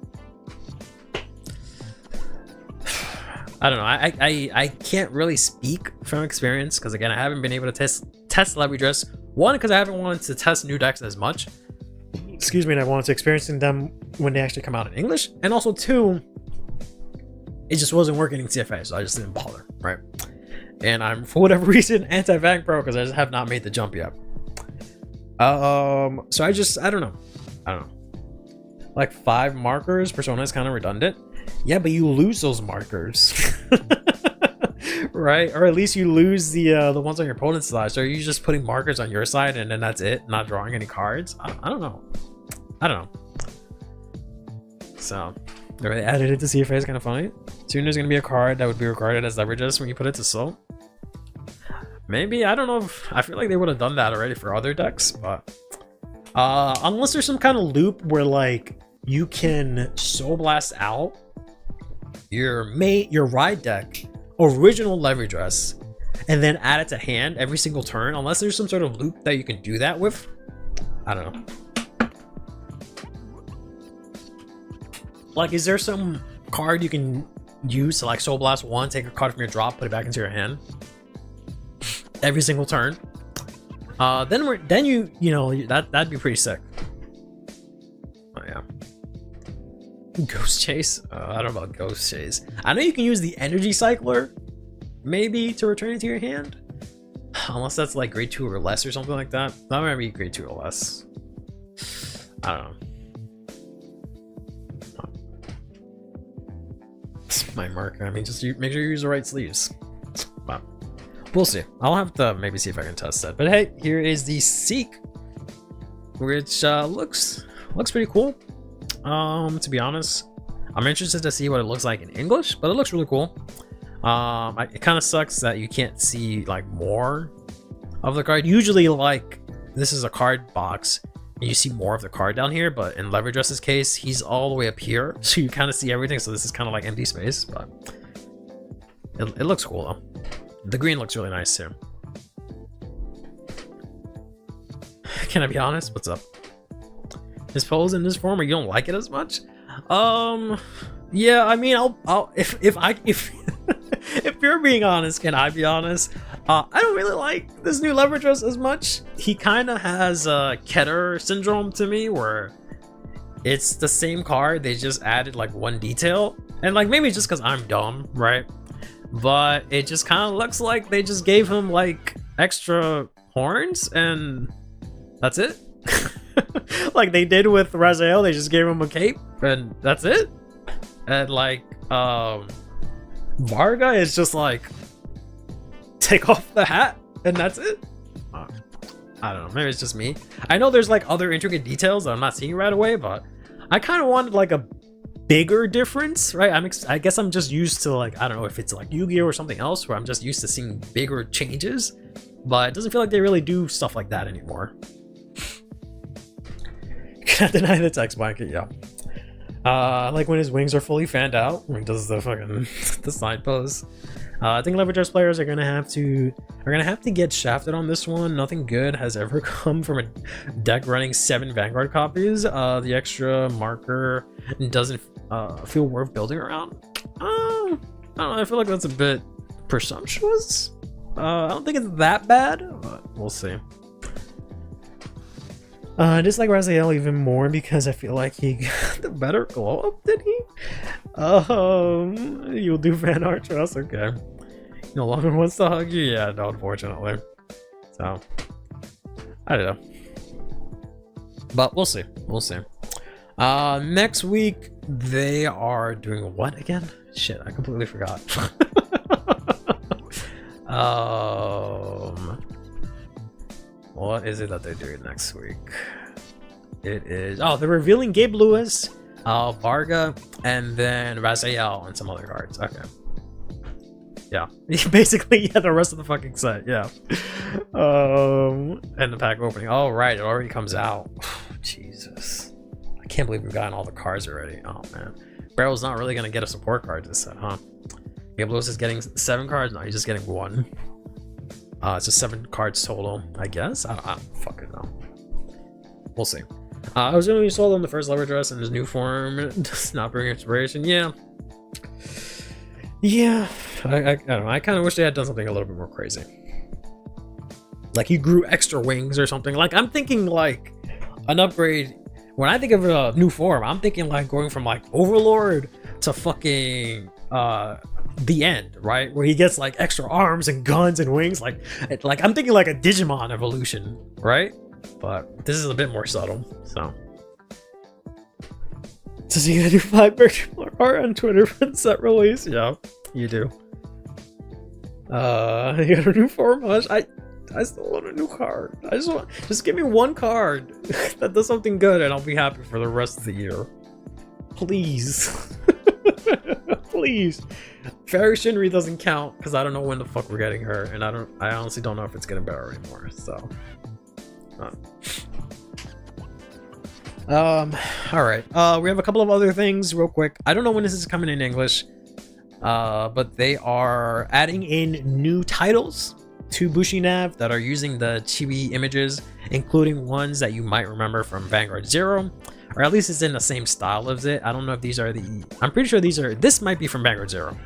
I don't know. I can't really speak from experience because again, I haven't been able to test Leverage Dress. One, because I haven't wanted to test new decks as much. Excuse me, and I wanted to experience them when they actually come out in English. And also 2, it just wasn't working in CFA, so I just didn't bother, right? And I'm, for whatever reason, anti-Vang Pro because I just have not made the jump yet. So I don't know. Like 5 markers, Persona is kind of redundant. Yeah, but you lose those markers. Right? Or at least you lose the ones on your opponent's side. So are you just putting markers on your side and then that's it? Not drawing any cards? I don't know. So they added it to CFA is kind of funny. Soon there's going to be a card that would be regarded as leverages when you put it to soul. Maybe, I don't know if, I feel like they would have done that already for other decks, but unless there's some kind of loop where like you can Soul Blast out your ride deck original Leverage Dress and then add it to hand every single turn, unless there's some sort of loop that you can do that with. I don't know. Like, is there some card you can use to like Soul Blast one, take a card from your drop, put it back into your hand every single turn? Then you know, that'd be pretty sick. Oh yeah. Ghost Chase? I don't know about Ghost Chase. I know you can use the Energy Cycler maybe to return it to your hand, unless that's like grade 2 or less or something like that. That might be grade 2 or less. I don't know. My marker. I mean, just make sure you use the right sleeves. But we'll see. I'll have to maybe see if I can test that. But hey, here is the Seek, which looks pretty cool. To be honest, I'm interested to see what it looks like in English, but it looks really cool. It kind of sucks that you can't see like more of the card. Usually, like, this is a card box and you see more of the card down here, but in Leverage Dress's case, he's all the way up here, so you kind of see everything. So this is kind of like empty space, but it looks cool though. The green looks really nice too. Can I be honest? What's up? His pose in this form, or you don't like it as much? Yeah, I mean, I'll if if you're being honest, can I be honest? I don't really like this new Leverage Dress as much. He kind of has Keter syndrome to me, where it's the same card, they just added like one detail, and like maybe just because I'm dumb, right? But it just kind of looks like they just gave him like extra horns and that's it. Like they did with Raziel, they just gave him a cape and that's it. And like Varga is just like take off the hat and that's it. I don't know, maybe it's just me. I know there's like other intricate details that I'm not seeing right away, but I kind of wanted like a bigger difference, right? I guess I'm just used to like, I don't know if it's like Yu-Gi-Oh or something else where I'm just used to seeing bigger changes, but it doesn't feel like they really do stuff like that anymore. Can't deny the text blanket, yeah. Like when his wings are fully fanned out, when he does the fucking the side pose. I think Leverage Dress players are gonna have to get shafted on this one. Nothing good has ever come from a deck running 7 Vanguard copies. The extra marker doesn't feel worth building around. I don't know, I feel like that's a bit presumptuous. I don't think it's that bad, but we'll see. I dislike Raziel even more because I feel like he got the better glow up, did he? You'll do fan art, trust? Okay. He no longer wants to hug you? Yeah, no, unfortunately. So, I don't know. But we'll see. We'll see. Next week, they are doing what again? Shit, I completely forgot. What is it that they're doing next week? It is, they're revealing Gabe Lewis, Varga, and then Raziel and some other cards. Okay. Yeah. Basically, yeah, the rest of the fucking set, yeah. And the pack opening. Oh, right, it already comes out. Jesus. I can't believe we've gotten all the cards already. Oh, man. Barrel's not really going to get a support card this set, huh? Gabe Lewis is getting 7 cards? No, he's just getting 1. It's just 7 cards total, I guess. I don't fucking know. We'll see. I was gonna be sold on the first Leverage Dress in his new form. Does not bring inspiration. Yeah. I don't know. I kind of wish they had done something a little bit more crazy. Like he grew extra wings or something. Like I'm thinking like an upgrade. When I think of a new form, I'm thinking like going from like Overlord to fucking the end, right, where he gets like extra arms and guns and wings. Like I'm thinking like a Digimon evolution, right? But this is a bit more subtle. So does he get a new Blackbird art on Twitter for the set release? Yeah, you do. You got a new form hush. I still want a new card. Just give me one card that does something good and I'll be happy for the rest of the year. Please. Please. Fairy Shinri doesn't count because I don't know when the fuck we're getting her, and I honestly don't know if it's getting better anymore. So, all right. We have a couple of other things real quick. I don't know when this is coming in English, but they are adding in new titles to Bushinav that are using the chibi images, including ones that you might remember from Vanguard Zero, or at least it's in the same style as it. I don't know if these are I'm pretty sure this might be from Vanguard Zero.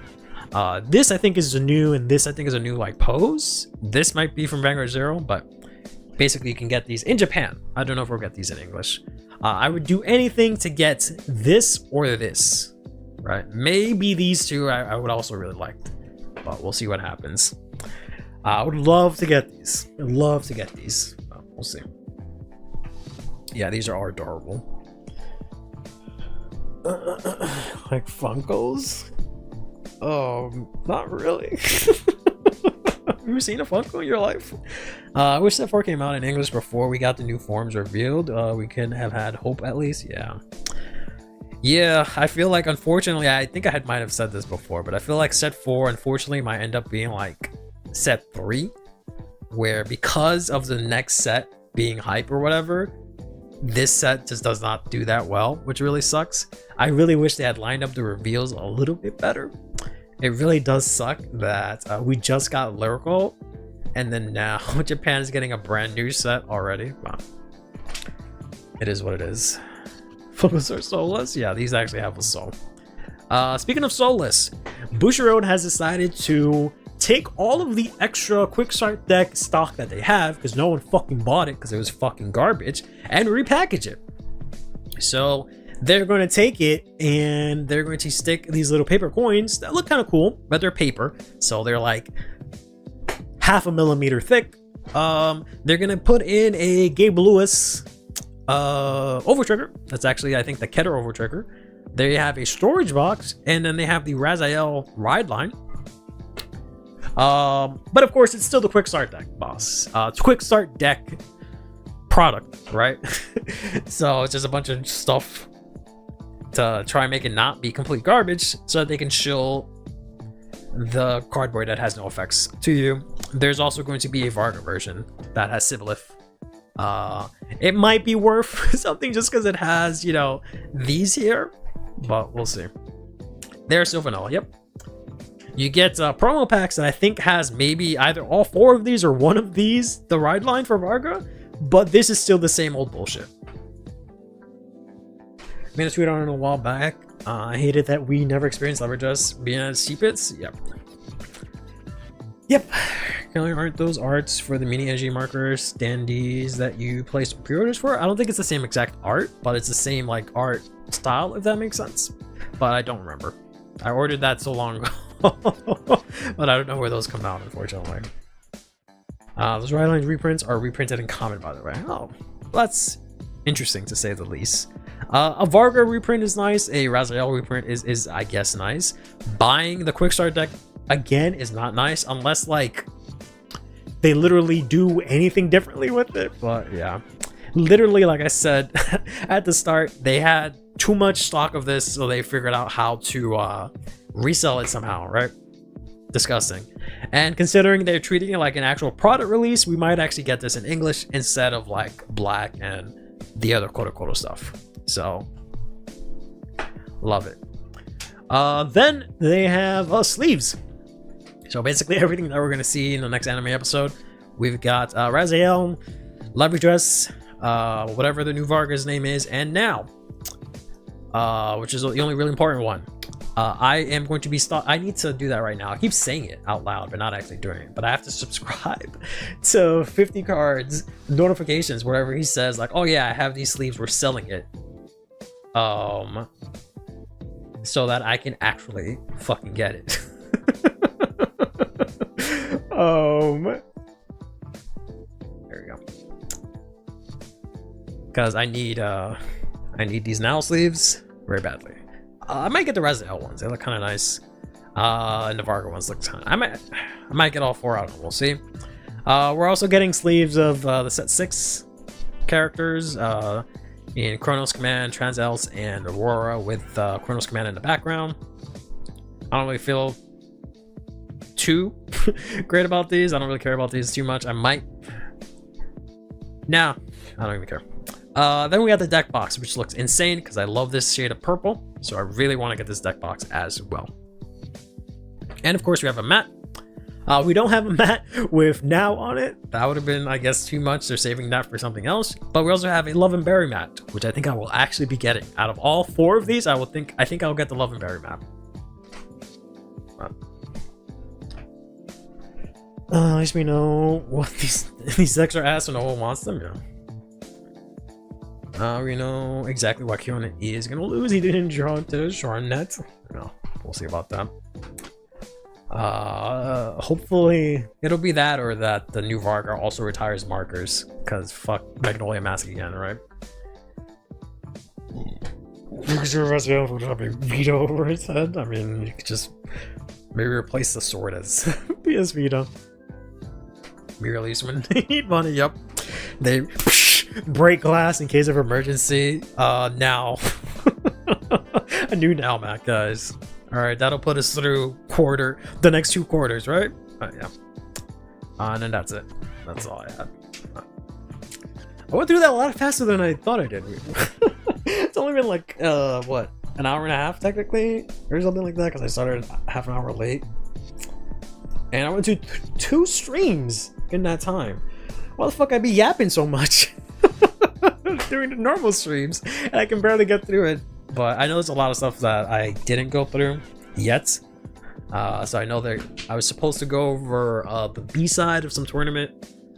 This I think is a new, and this I think is a new like pose. This might be from Vanguard Zero, but basically you can get these in Japan. I don't know if we'll get these in English. I would do anything to get this or this, right? Maybe these two I would also really like, but we'll see what happens. I would love to get these. I'd love to get these. We'll see. Yeah, these are all adorable. Like Funkos? Not really. Have you seen a Funko in your life? I wish that 4 came out in English before we got the new forms revealed. We could have had hope at least. Yeah, I feel like, unfortunately, I think I might have said this before, but I feel like set 4 unfortunately might end up being like set 3, where because of the next set being hype or whatever, this set just does not do that well, which really sucks. I really wish they had lined up the reveals a little bit better. It really does suck that we just got Lyrical, and then now Japan is getting a brand new set already. Wow. It is what it is. Focus are soulless? Yeah, these actually have a soul. Speaking of soulless, Bushiroad has decided to take all of the extra quick start deck stock that they have, because no one fucking bought it because it was fucking garbage, and repackage it. So they're going to take it and they're going to stick these little paper coins that look kind of cool, but they're paper, so they're like 0.5 millimeter thick. They're going to put in a Gabe Lewis overtrigger. That's actually, I think, the Keter overtrigger. They have a storage box, and then they have the Raziel ride line. But of course, it's still the quick start deck, boss. Quick start deck product, right? So it's just a bunch of stuff to try and make it not be complete garbage, so that they can shill the cardboard that has no effects to you. There's also going to be a Varga version that has Sibylith. It might be worth something just because it has, you know, these here, but we'll see. There's Sylvanella, yep. You get promo packs that I think has maybe either all 4 of these or one of these, the ride line for Varga, but this is still the same old bullshit. I made a tweet on it a while back. I hated that we never experienced leverage us being as C-pits. Yep. Aren't those arts for the mini SG markers standees that you placed pre-orders for? I don't think it's the same exact art, but it's the same like art style, if that makes sense. But I don't remember. I ordered that so long ago. But I don't know where those come out, unfortunately. Those ride lines reprints are reprinted in common, by the way. Oh, that's interesting to say the least. A Varga reprint is nice. A Raziel reprint is I guess nice. Buying the quick start deck again is not nice unless like they literally do anything differently with it. But yeah, literally, like I said at the start, they had too much stock of this, so they figured out how to resell it somehow, right? Disgusting. And considering they're treating it like an actual product release, we might actually get this in English instead of like black and the other quote-unquote stuff. So love it. Then they have sleeves. So basically everything that we're going to see in the next anime episode, we've got Raziel, Lovely Dress, whatever the new Varga's name is, and now, which is the only really important one. I am going to be I need to do that right now. I keep saying it out loud, but not actually doing it. But I have to subscribe to 50 cards notifications wherever he says like, oh yeah, I have these sleeves, we're selling it. So that I can actually fucking get it. There we go. Because I need these now sleeves very badly. I might get the Raziel ones. They look kind of nice. And the Varga ones look kind of... I might get all 4 out of them. We'll see. We're also getting sleeves of the set 6 characters in Chronos Command, Transels, and Aurora with Chronos Command in the background. I don't really feel too great about these. I don't really care about these too much. I might. Nah, I don't even care. Then we got the deck box, which looks insane because I love this shade of purple. So I really want to get this deck box as well. And of course, we have a mat. We don't have a mat with now on it. That would have been, I guess, too much. They're saving that for something else. But we also have a Love and Berry mat, which I think I will actually be getting. Out of all 4 of these, I think I'll get the Love and Berry mat. At least we know what these decks are as, so no one wants them. Yeah. We know exactly what Kiona is gonna lose. He didn't draw to the Shorn net. No, we'll see about that. Hopefully it'll be that, or that the new Vargar also retires markers, because fuck Magnolia Mask again, right? Vito over his head. I mean, you could just maybe replace the sword as PS Vito. Merely when they need money. Yep, they break glass in case of emergency. Now a new now mat, guys. All right, that'll put us through the next 2 quarters, right? Yeah. And then that's it. That's all I had. I went through that a lot faster than I thought I did. It's only been like what, an hour and a half technically, or something like that, because I started half an hour late, and I went to 2 streams in that time. Why the fuck I be yapping so much during the normal streams, and I can barely get through it? But I know there's a lot of stuff that I didn't go through yet. So I know that I was supposed to go over the B-side of some tournament.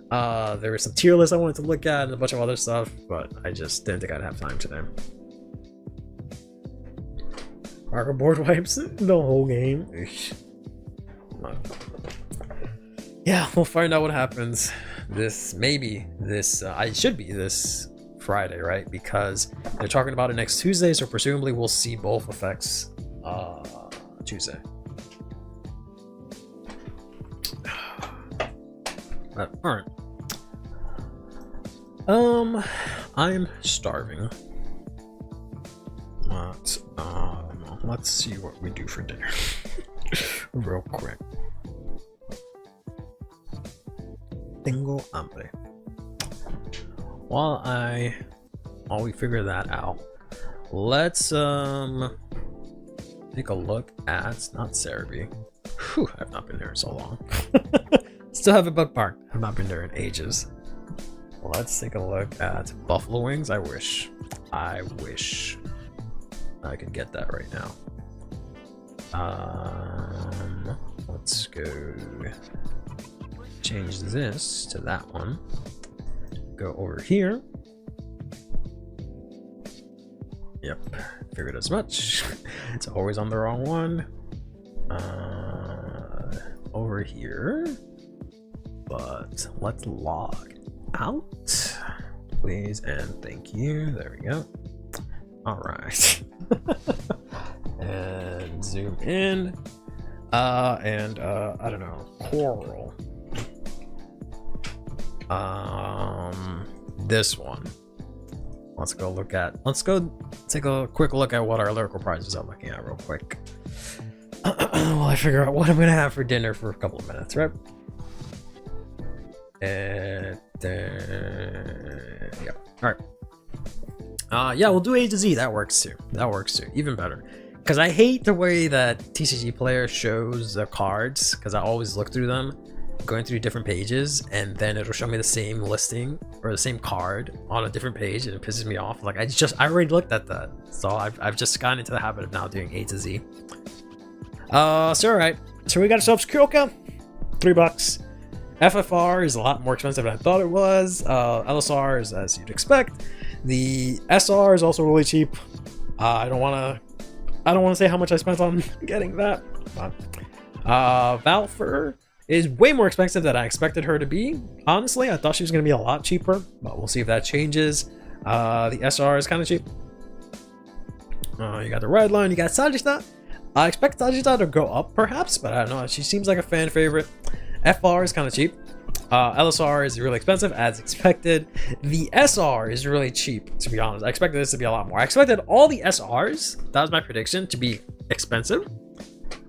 There was some tier lists I wanted to look at and a bunch of other stuff, but I just didn't think I'd have time today. Marker board wipes the whole game. Yeah, we'll find out what happens. I should be this Friday, right? Because they're talking about it next Tuesday, so presumably we'll see both effects Tuesday. All right. I'm starving. Let's see what we do for dinner real quick. Tengo hambre. While we figure that out, let's take a look at not Cerebi. Whew, I've not been there in so long. Still have a bookmark. I've not been there in ages. Let's take a look at buffalo wings. I wish I could get that right now. Let's go change this to that one. Go over here. Yep, figured as much. It's always on the wrong one. Over here. But let's log out, please, and thank you. There we go. All right. And zoom in. I don't know, coral. This one. Let's go take a quick look at what our lyrical prizes are looking at real quick. While I figure out what I'm gonna have for dinner for a couple of minutes, right? And then, yeah. All right. Yeah, we'll do A to Z. That works too. Even better. Because I hate the way that TCG Player shows the cards, because I always look through them, going through different pages, and then it'll show me the same listing or the same card on a different page, and it pisses me off. Like I already looked at that, so I've just gotten into the habit of now doing A to Z. So all right. So we got ourselves Kyoka, $3. FFR is a lot more expensive than I thought it was. LSR is as you'd expect. The SR is also really cheap. I don't want to say how much I spent on getting that. Valfer is way more expensive than I expected her to be. Honestly, I thought she was going to be a lot cheaper, but we'll see if that changes. The SR is kind of cheap. You got the Red Line, you got Sajista. I expect Sajista to go up perhaps, but I don't know. She seems like a fan favorite. FR is kind of cheap. LSR is really expensive as expected. The SR is really cheap, to be honest. I expected this to be a lot more. I expected all the SRs, that was my prediction, to be expensive.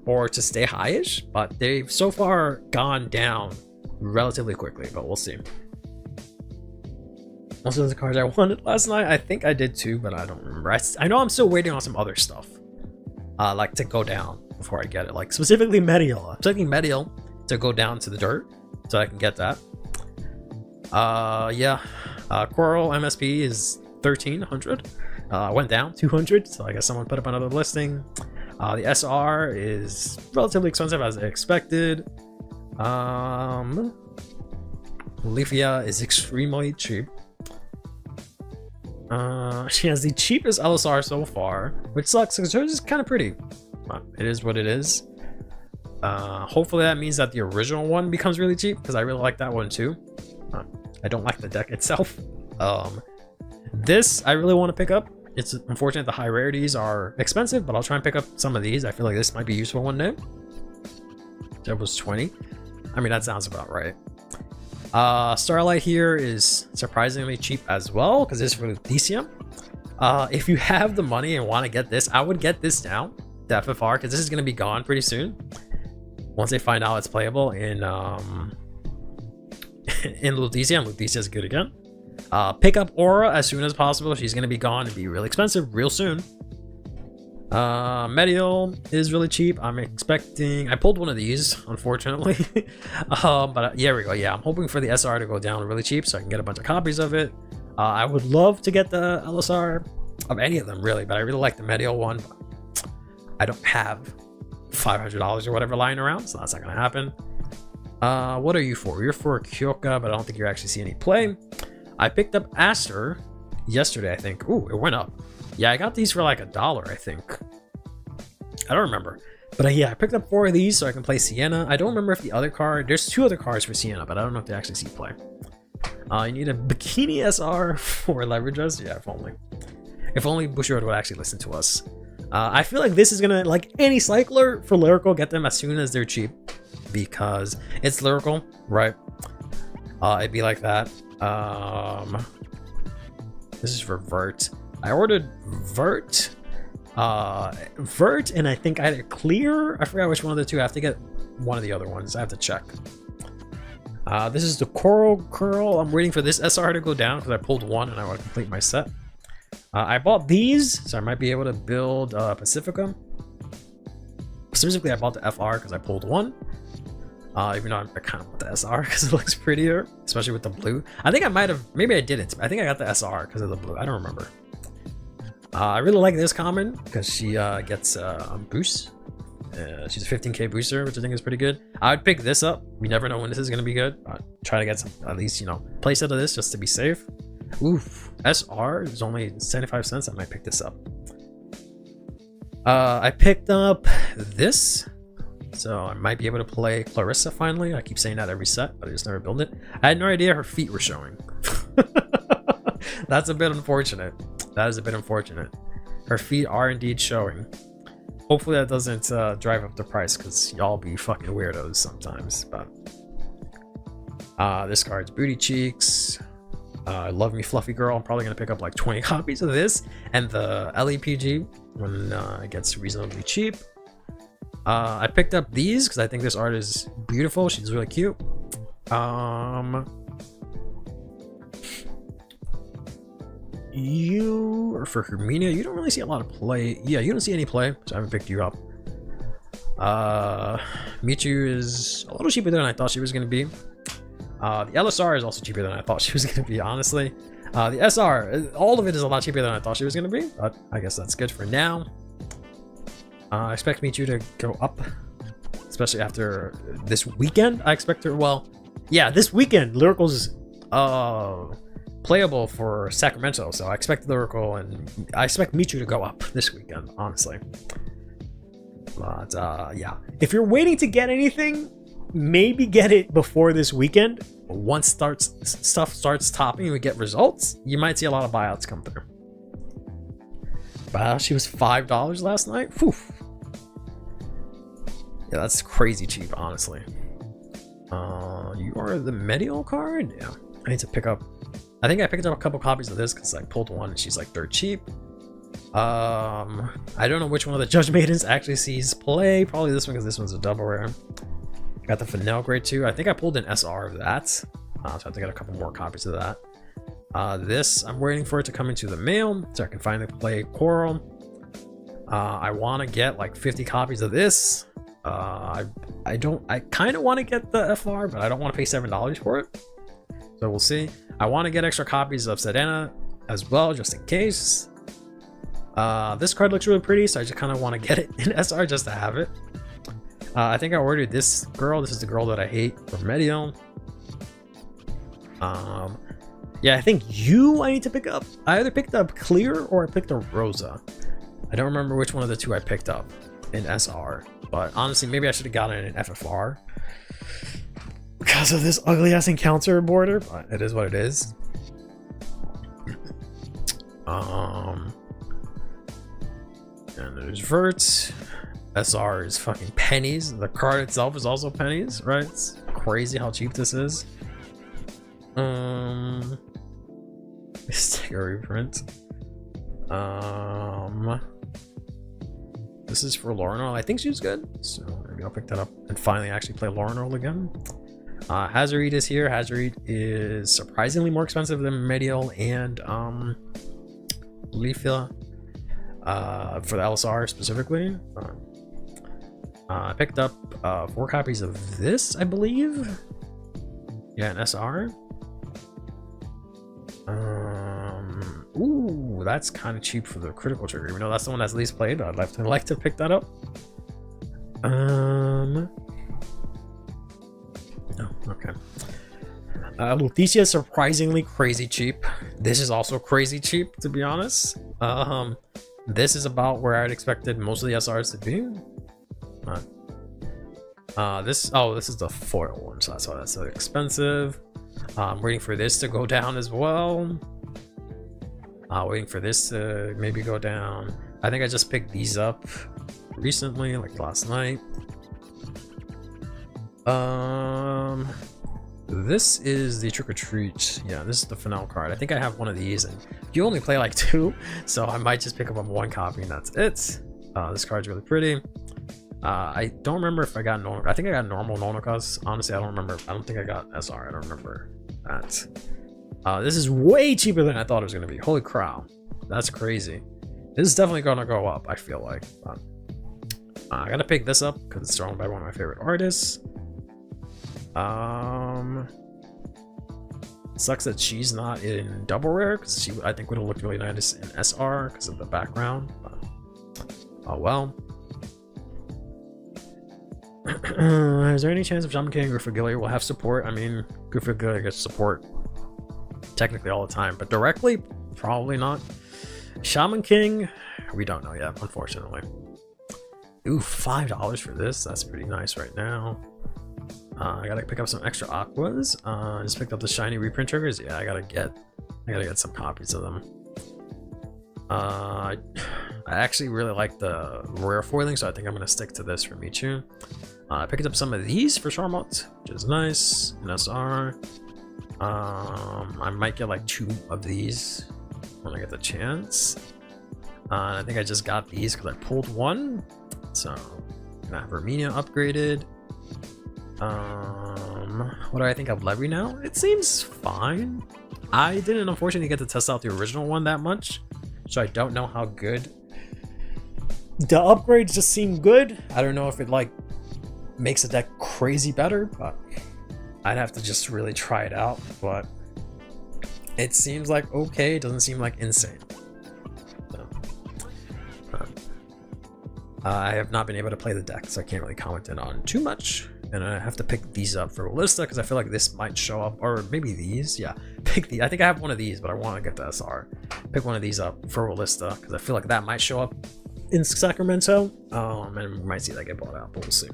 or to stay highish, but they've so far gone down relatively quickly, but we'll see. Most of the cards I wanted last night, I think I did too, but I don't remember. I know I'm still waiting on some other stuff, like to go down before I get it, like specifically Medial. I'm taking Medial to go down to the dirt so I can get that. Yeah, Coral MSP is 1300. Went down 200, so I guess someone put up another listing. The SR is relatively expensive as I expected. Leafia is extremely cheap. She has the cheapest LSR so far, which sucks because hers is kind of pretty. But it is what it is. Hopefully that means that the original one becomes really cheap, because I really like that one too. I don't like the deck itself. This I really want to pick up. It's unfortunate the high rarities are expensive, but I'll try and pick up some of these. I feel like this might be useful one day. That was 20. I mean, that sounds about right. Starlight here is surprisingly cheap as well, because this is for Lutetia. If you have the money and want to get this, I would get this now, the FFR, because this is going to be gone pretty soon. Once they find out it's playable in Lutetia, and Lutetia is good again. Pick up Aura as soon as possible. She's going to be gone and be really expensive real soon. Medial is really cheap. I'm expecting, I pulled one of these unfortunately. But here we go. Yeah, I'm hoping for the SR to go down really cheap so I can get a bunch of copies of it. I would love to get the LSR of any of them really, but I really like the Medial one. I don't have $500 or whatever lying around, so that's not gonna happen. What are you for? You're for Kyoka, but I don't think you actually see any play. I picked up Aster yesterday, I think. Ooh, it went up. Yeah, I got these for like $1, I think. I don't remember. But yeah, I picked up 4 of these so I can play Sienna. I don't remember if the other card... There's 2 other cards for Sienna, but I don't know if they actually see play. You need a Bikini SR for Leverages. Yeah, if only. If only Bushiroad would actually listen to us. I feel like this is going to, like any cycler for Lyrical, get them as soon as they're cheap. Because it's Lyrical, right? It'd be like that. This is for Vert. I ordered Vert, and I think either Clear. I forgot which one of the two. I have to get one of the other ones. I have to check. This is the Coral Curl. I'm waiting for this SR to go down because I pulled one and I want to complete my set. I bought these, so I might be able to build Pacifica. Specifically, I bought the FR because I pulled one. Even though I kind of want the SR because it looks prettier, especially with the blue. I think I might have, maybe I didn't. I think I got the SR because of the blue. I don't remember. I really like this common because she gets a boost. She's a 15k booster, which I think is pretty good. I would pick this up. You never know when this is going to be good. Try to get some, at least, you know, playset of this just to be safe. Oof. SR is only 75 cents. I might pick this up. I picked up this. So I might be able to play Clarissa finally. I keep saying that every set, but I just never build it. I had no idea her feet were showing. That's a bit unfortunate. That is a bit unfortunate. Her feet are indeed showing. Hopefully that doesn't drive up the price, because y'all be fucking weirdos sometimes. But this card's Booty Cheeks. Love Me Fluffy Girl. I'm probably going to pick up like 20 copies of this and the LEPG when it gets reasonably cheap. I picked up these because I think this art is beautiful. She's really cute. You are for Herminia. You don't really see a lot of play. Yeah, you don't see any play, so I haven't picked you up. Michu is a little cheaper than I thought she was going to be. The LSR is also cheaper than I thought she was going to be, honestly. The SR, all of it is a lot cheaper than I thought she was going to be, but I guess that's good for now. I expect Michu to go up, especially after this weekend. I expect her, well, yeah, this weekend, Lyrical's playable for Sacramento, so I expect Lyrical and I expect Michu to go up this weekend, honestly. But yeah, if you're waiting to get anything, maybe get it before this weekend. Once stuff starts topping and we get results, you might see a lot of buyouts come through. Wow, she was $5 last night. Whew. Yeah, that's crazy cheap, honestly. You are the Medial card? Yeah, I need to pick up. I think I picked up a couple copies of this because I pulled one and she's like dirt cheap. I don't know which one of the Judge Maidens actually sees play. Probably this one, because this one's a double rare. Got the Fennel Grade 2. I think I pulled an SR of that. So I have to get a couple more copies of that. This, I'm waiting for it to come into the mail so I can finally play Coral. I want to get like 50 copies of this. I kind of want to get the FR, but I don't want to pay $7 for it. So we'll see. I want to get extra copies of Sedana as well, just in case. This card looks really pretty, so I just kind of want to get it in SR just to have it. I think I ordered this girl. This is the girl that I hate from Medio. Yeah, I think I need to pick up. I either picked up Clear or I picked up Rosa. I don't remember which one of the two I picked up in SR, but honestly, maybe I should have gotten it in FFR because of this ugly ass encounter border, but it is what it is. And there's Vert. SR is fucking pennies. The card itself is also pennies, right? It's crazy how cheap this is. Let's take a reprint. This is for Lauren. I think she's good, so maybe I'll pick that up and finally actually play Lauren again. Hazareed is here. Hazareed is surprisingly more expensive than Medial and Leafia for the LSR specifically. I picked up 4 copies of this, I believe. Yeah, an SR. Ooh, that's kind of cheap for the critical trigger. Even though that's the one that's least played, I'd like to pick that up. Oh, okay. Lutetia is surprisingly crazy cheap. This is also crazy cheap, to be honest. This is about where I'd expected most of the SRs to be. This is the foil one, so that's why that's so expensive. I'm waiting for this to go down as well. Waiting for this to maybe go down. I think I just picked these up recently, like last night. This is the Trick or Treat. Yeah, this is the Fennel card. I think I have one of these, and you only play like 2, so I might just pick up 1 copy and that's it. This card's really pretty. I don't remember if I got normal. I think I got normal Nonokas. Honestly, I don't remember. I don't think I got SR. I don't remember that. This is way cheaper than I thought it was going to be. Holy crow. That's crazy. This is definitely going to go up, I feel like. I got to pick this up because it's drawn by one of my favorite artists. Sucks that she's not in double rare because she, I think, would have looked really nice in SR because of the background. But, oh well. Is there any chance of Shaman King and Griffagillier will have support? I mean, Griffagillier gets support technically all the time, but directly, probably not. Shaman King, we don't know yet, unfortunately. Ooh, $5 for this. That's pretty nice right now. I gotta pick up some extra aquas. Just picked up the shiny reprint triggers. Yeah, I gotta get some copies of them. I actually really like the rare foiling, so I think I'm gonna stick to this for Michu. I picked up some of these for Charmot, which is nice. An SR. I might get like 2 of these when I get the chance. I think I just got these because I pulled 1. So I'm gonna have Armenia upgraded. What do I think of Levy now? It seems fine. I didn't unfortunately get to test out the original one that much, so I don't know how good. The upgrades just seem good. I don't know if it like makes the deck crazy better, but I'd have to just really try it out. But it seems like okay. It doesn't seem like insane. So, I have not been able to play the deck, so I can't really comment it on too much. And I have to pick these up for Ballista because I feel like this might show up, or maybe these. Yeah, pick the. I think I have one of these, but I want to get the SR. Pick one of these up for Ballista because I feel like that might show up in Sacramento. And we might see that get bought out, but we'll see.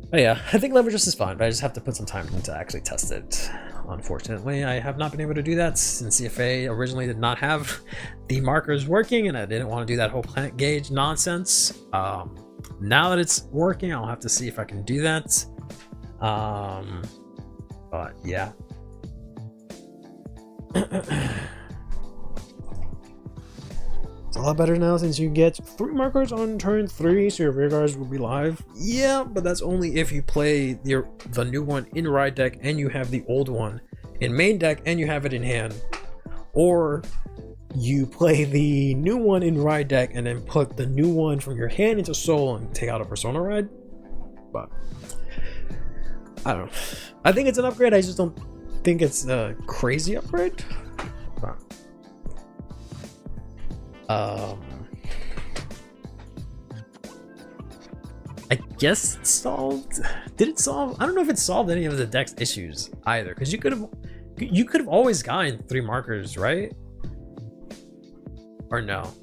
But yeah, I think Leverage is fine, but I just have to put some time into actually test it. Unfortunately, I have not been able to do that since CFA originally did not have the markers working, and I didn't want to do that whole planet gauge nonsense. Now that it's working, I'll have to see if I can do that. But yeah. It's a lot better now since you get 3 markers on turn 3, so your rear guards will be live. Yeah, but that's only if you play the new one in ride deck and you have the old one in main deck and you have it in hand. Or you play the new one in ride deck and then put the new one from your hand into soul and take out a persona ride. But I don't know. I think it's an upgrade. I just don't think it's a crazy upgrade. But I guess it solved. Did it solve? I don't know if it solved any of the deck's issues either, because you could have always gotten 3 markers, right? Or no?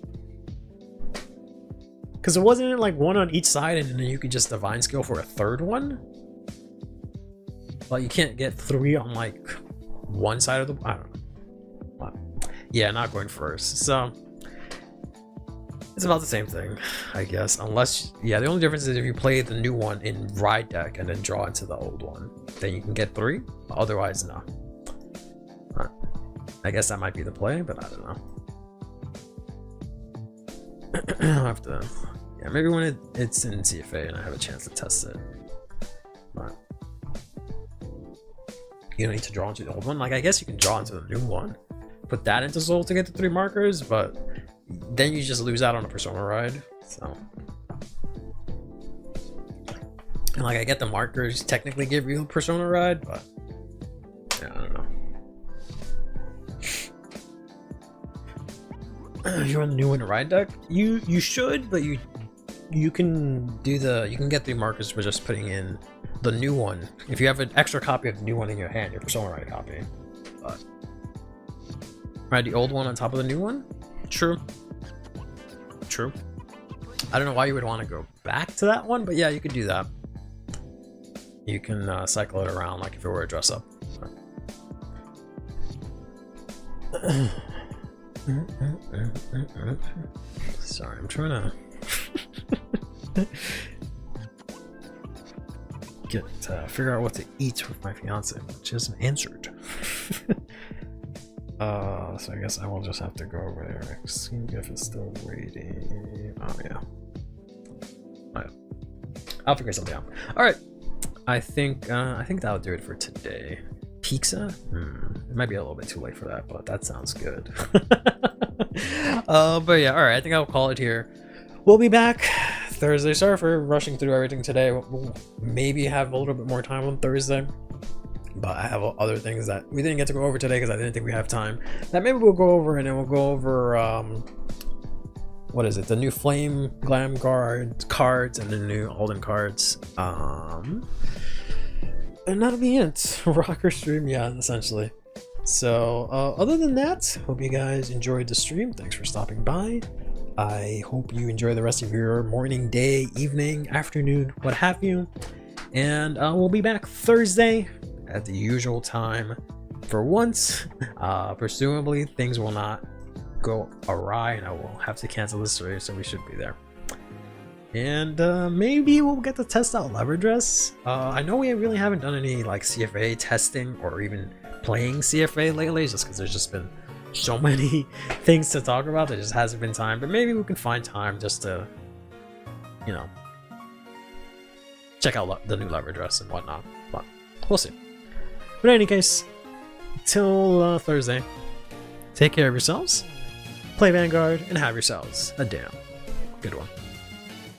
Because it wasn't like 1 on each side, and then you could just divine skill for a 3rd one. Well, you can't get 3 on like 1 side of the. I don't know. Well, yeah, not going first. So it's about the same thing, I guess. Unless, yeah, the only difference is if you play the new one in ride deck and then draw into the old one, then you can get 3. Otherwise, no. I guess that might be the play, but I don't know. I'll have to, yeah, maybe when it's in CFA and I have a chance to test it. But you don't need to draw into the old one. Like, I guess you can draw into the new one, put that into soul to get the 3 markers, but then you just lose out on a persona ride. So, and like, I get the markers technically give you a persona ride, but yeah, I don't know. You're on the new one ride deck. You should, but you can get 3 markers for just putting in the new one. If you have an extra copy of the new one in your hand, your persona ride copy. But ride the old one on top of the new one. True. I don't know why you would want to go back to that one, but yeah, you could do that. You can cycle it around like if it were a dress up. Sorry, I'm trying to figure out what to eat with my fiance, which isn't answered. So I guess I will just have to go over there. See if it's still waiting. Oh yeah. I'll figure something out. All right. I think that'll do it for today. Pizza? It might be a little bit too late for that, but that sounds good. But yeah, all right. I think I'll call it here. We'll be back Thursday. Sorry for rushing through everything today. We'll maybe have a little bit more time on Thursday. But I have other things that we didn't get to go over today because I didn't think we have time. That maybe we'll go over, and then we'll go over what is it? The new Flame Glam Guard cards and the new Alden cards. And that'll be it. Rocker stream, yeah, essentially. So other than that, hope you guys enjoyed the stream. Thanks for stopping by. I hope you enjoy the rest of your morning, day, evening, afternoon, what have you. And we'll be back Thursday at the usual time. For once, presumably things will not go awry and I will have to cancel this stream, so we should be there. And maybe we'll get to test out Lever Dress. I know we really haven't done any like CFA testing or even playing CFA lately, just because there's just been so many things to talk about. There just hasn't been time, but maybe we can find time just to, you know, check out the new Lever Dress and whatnot. But we'll see. But in any case, till Thursday, take care of yourselves, play Vanguard, and have yourselves a damn good one.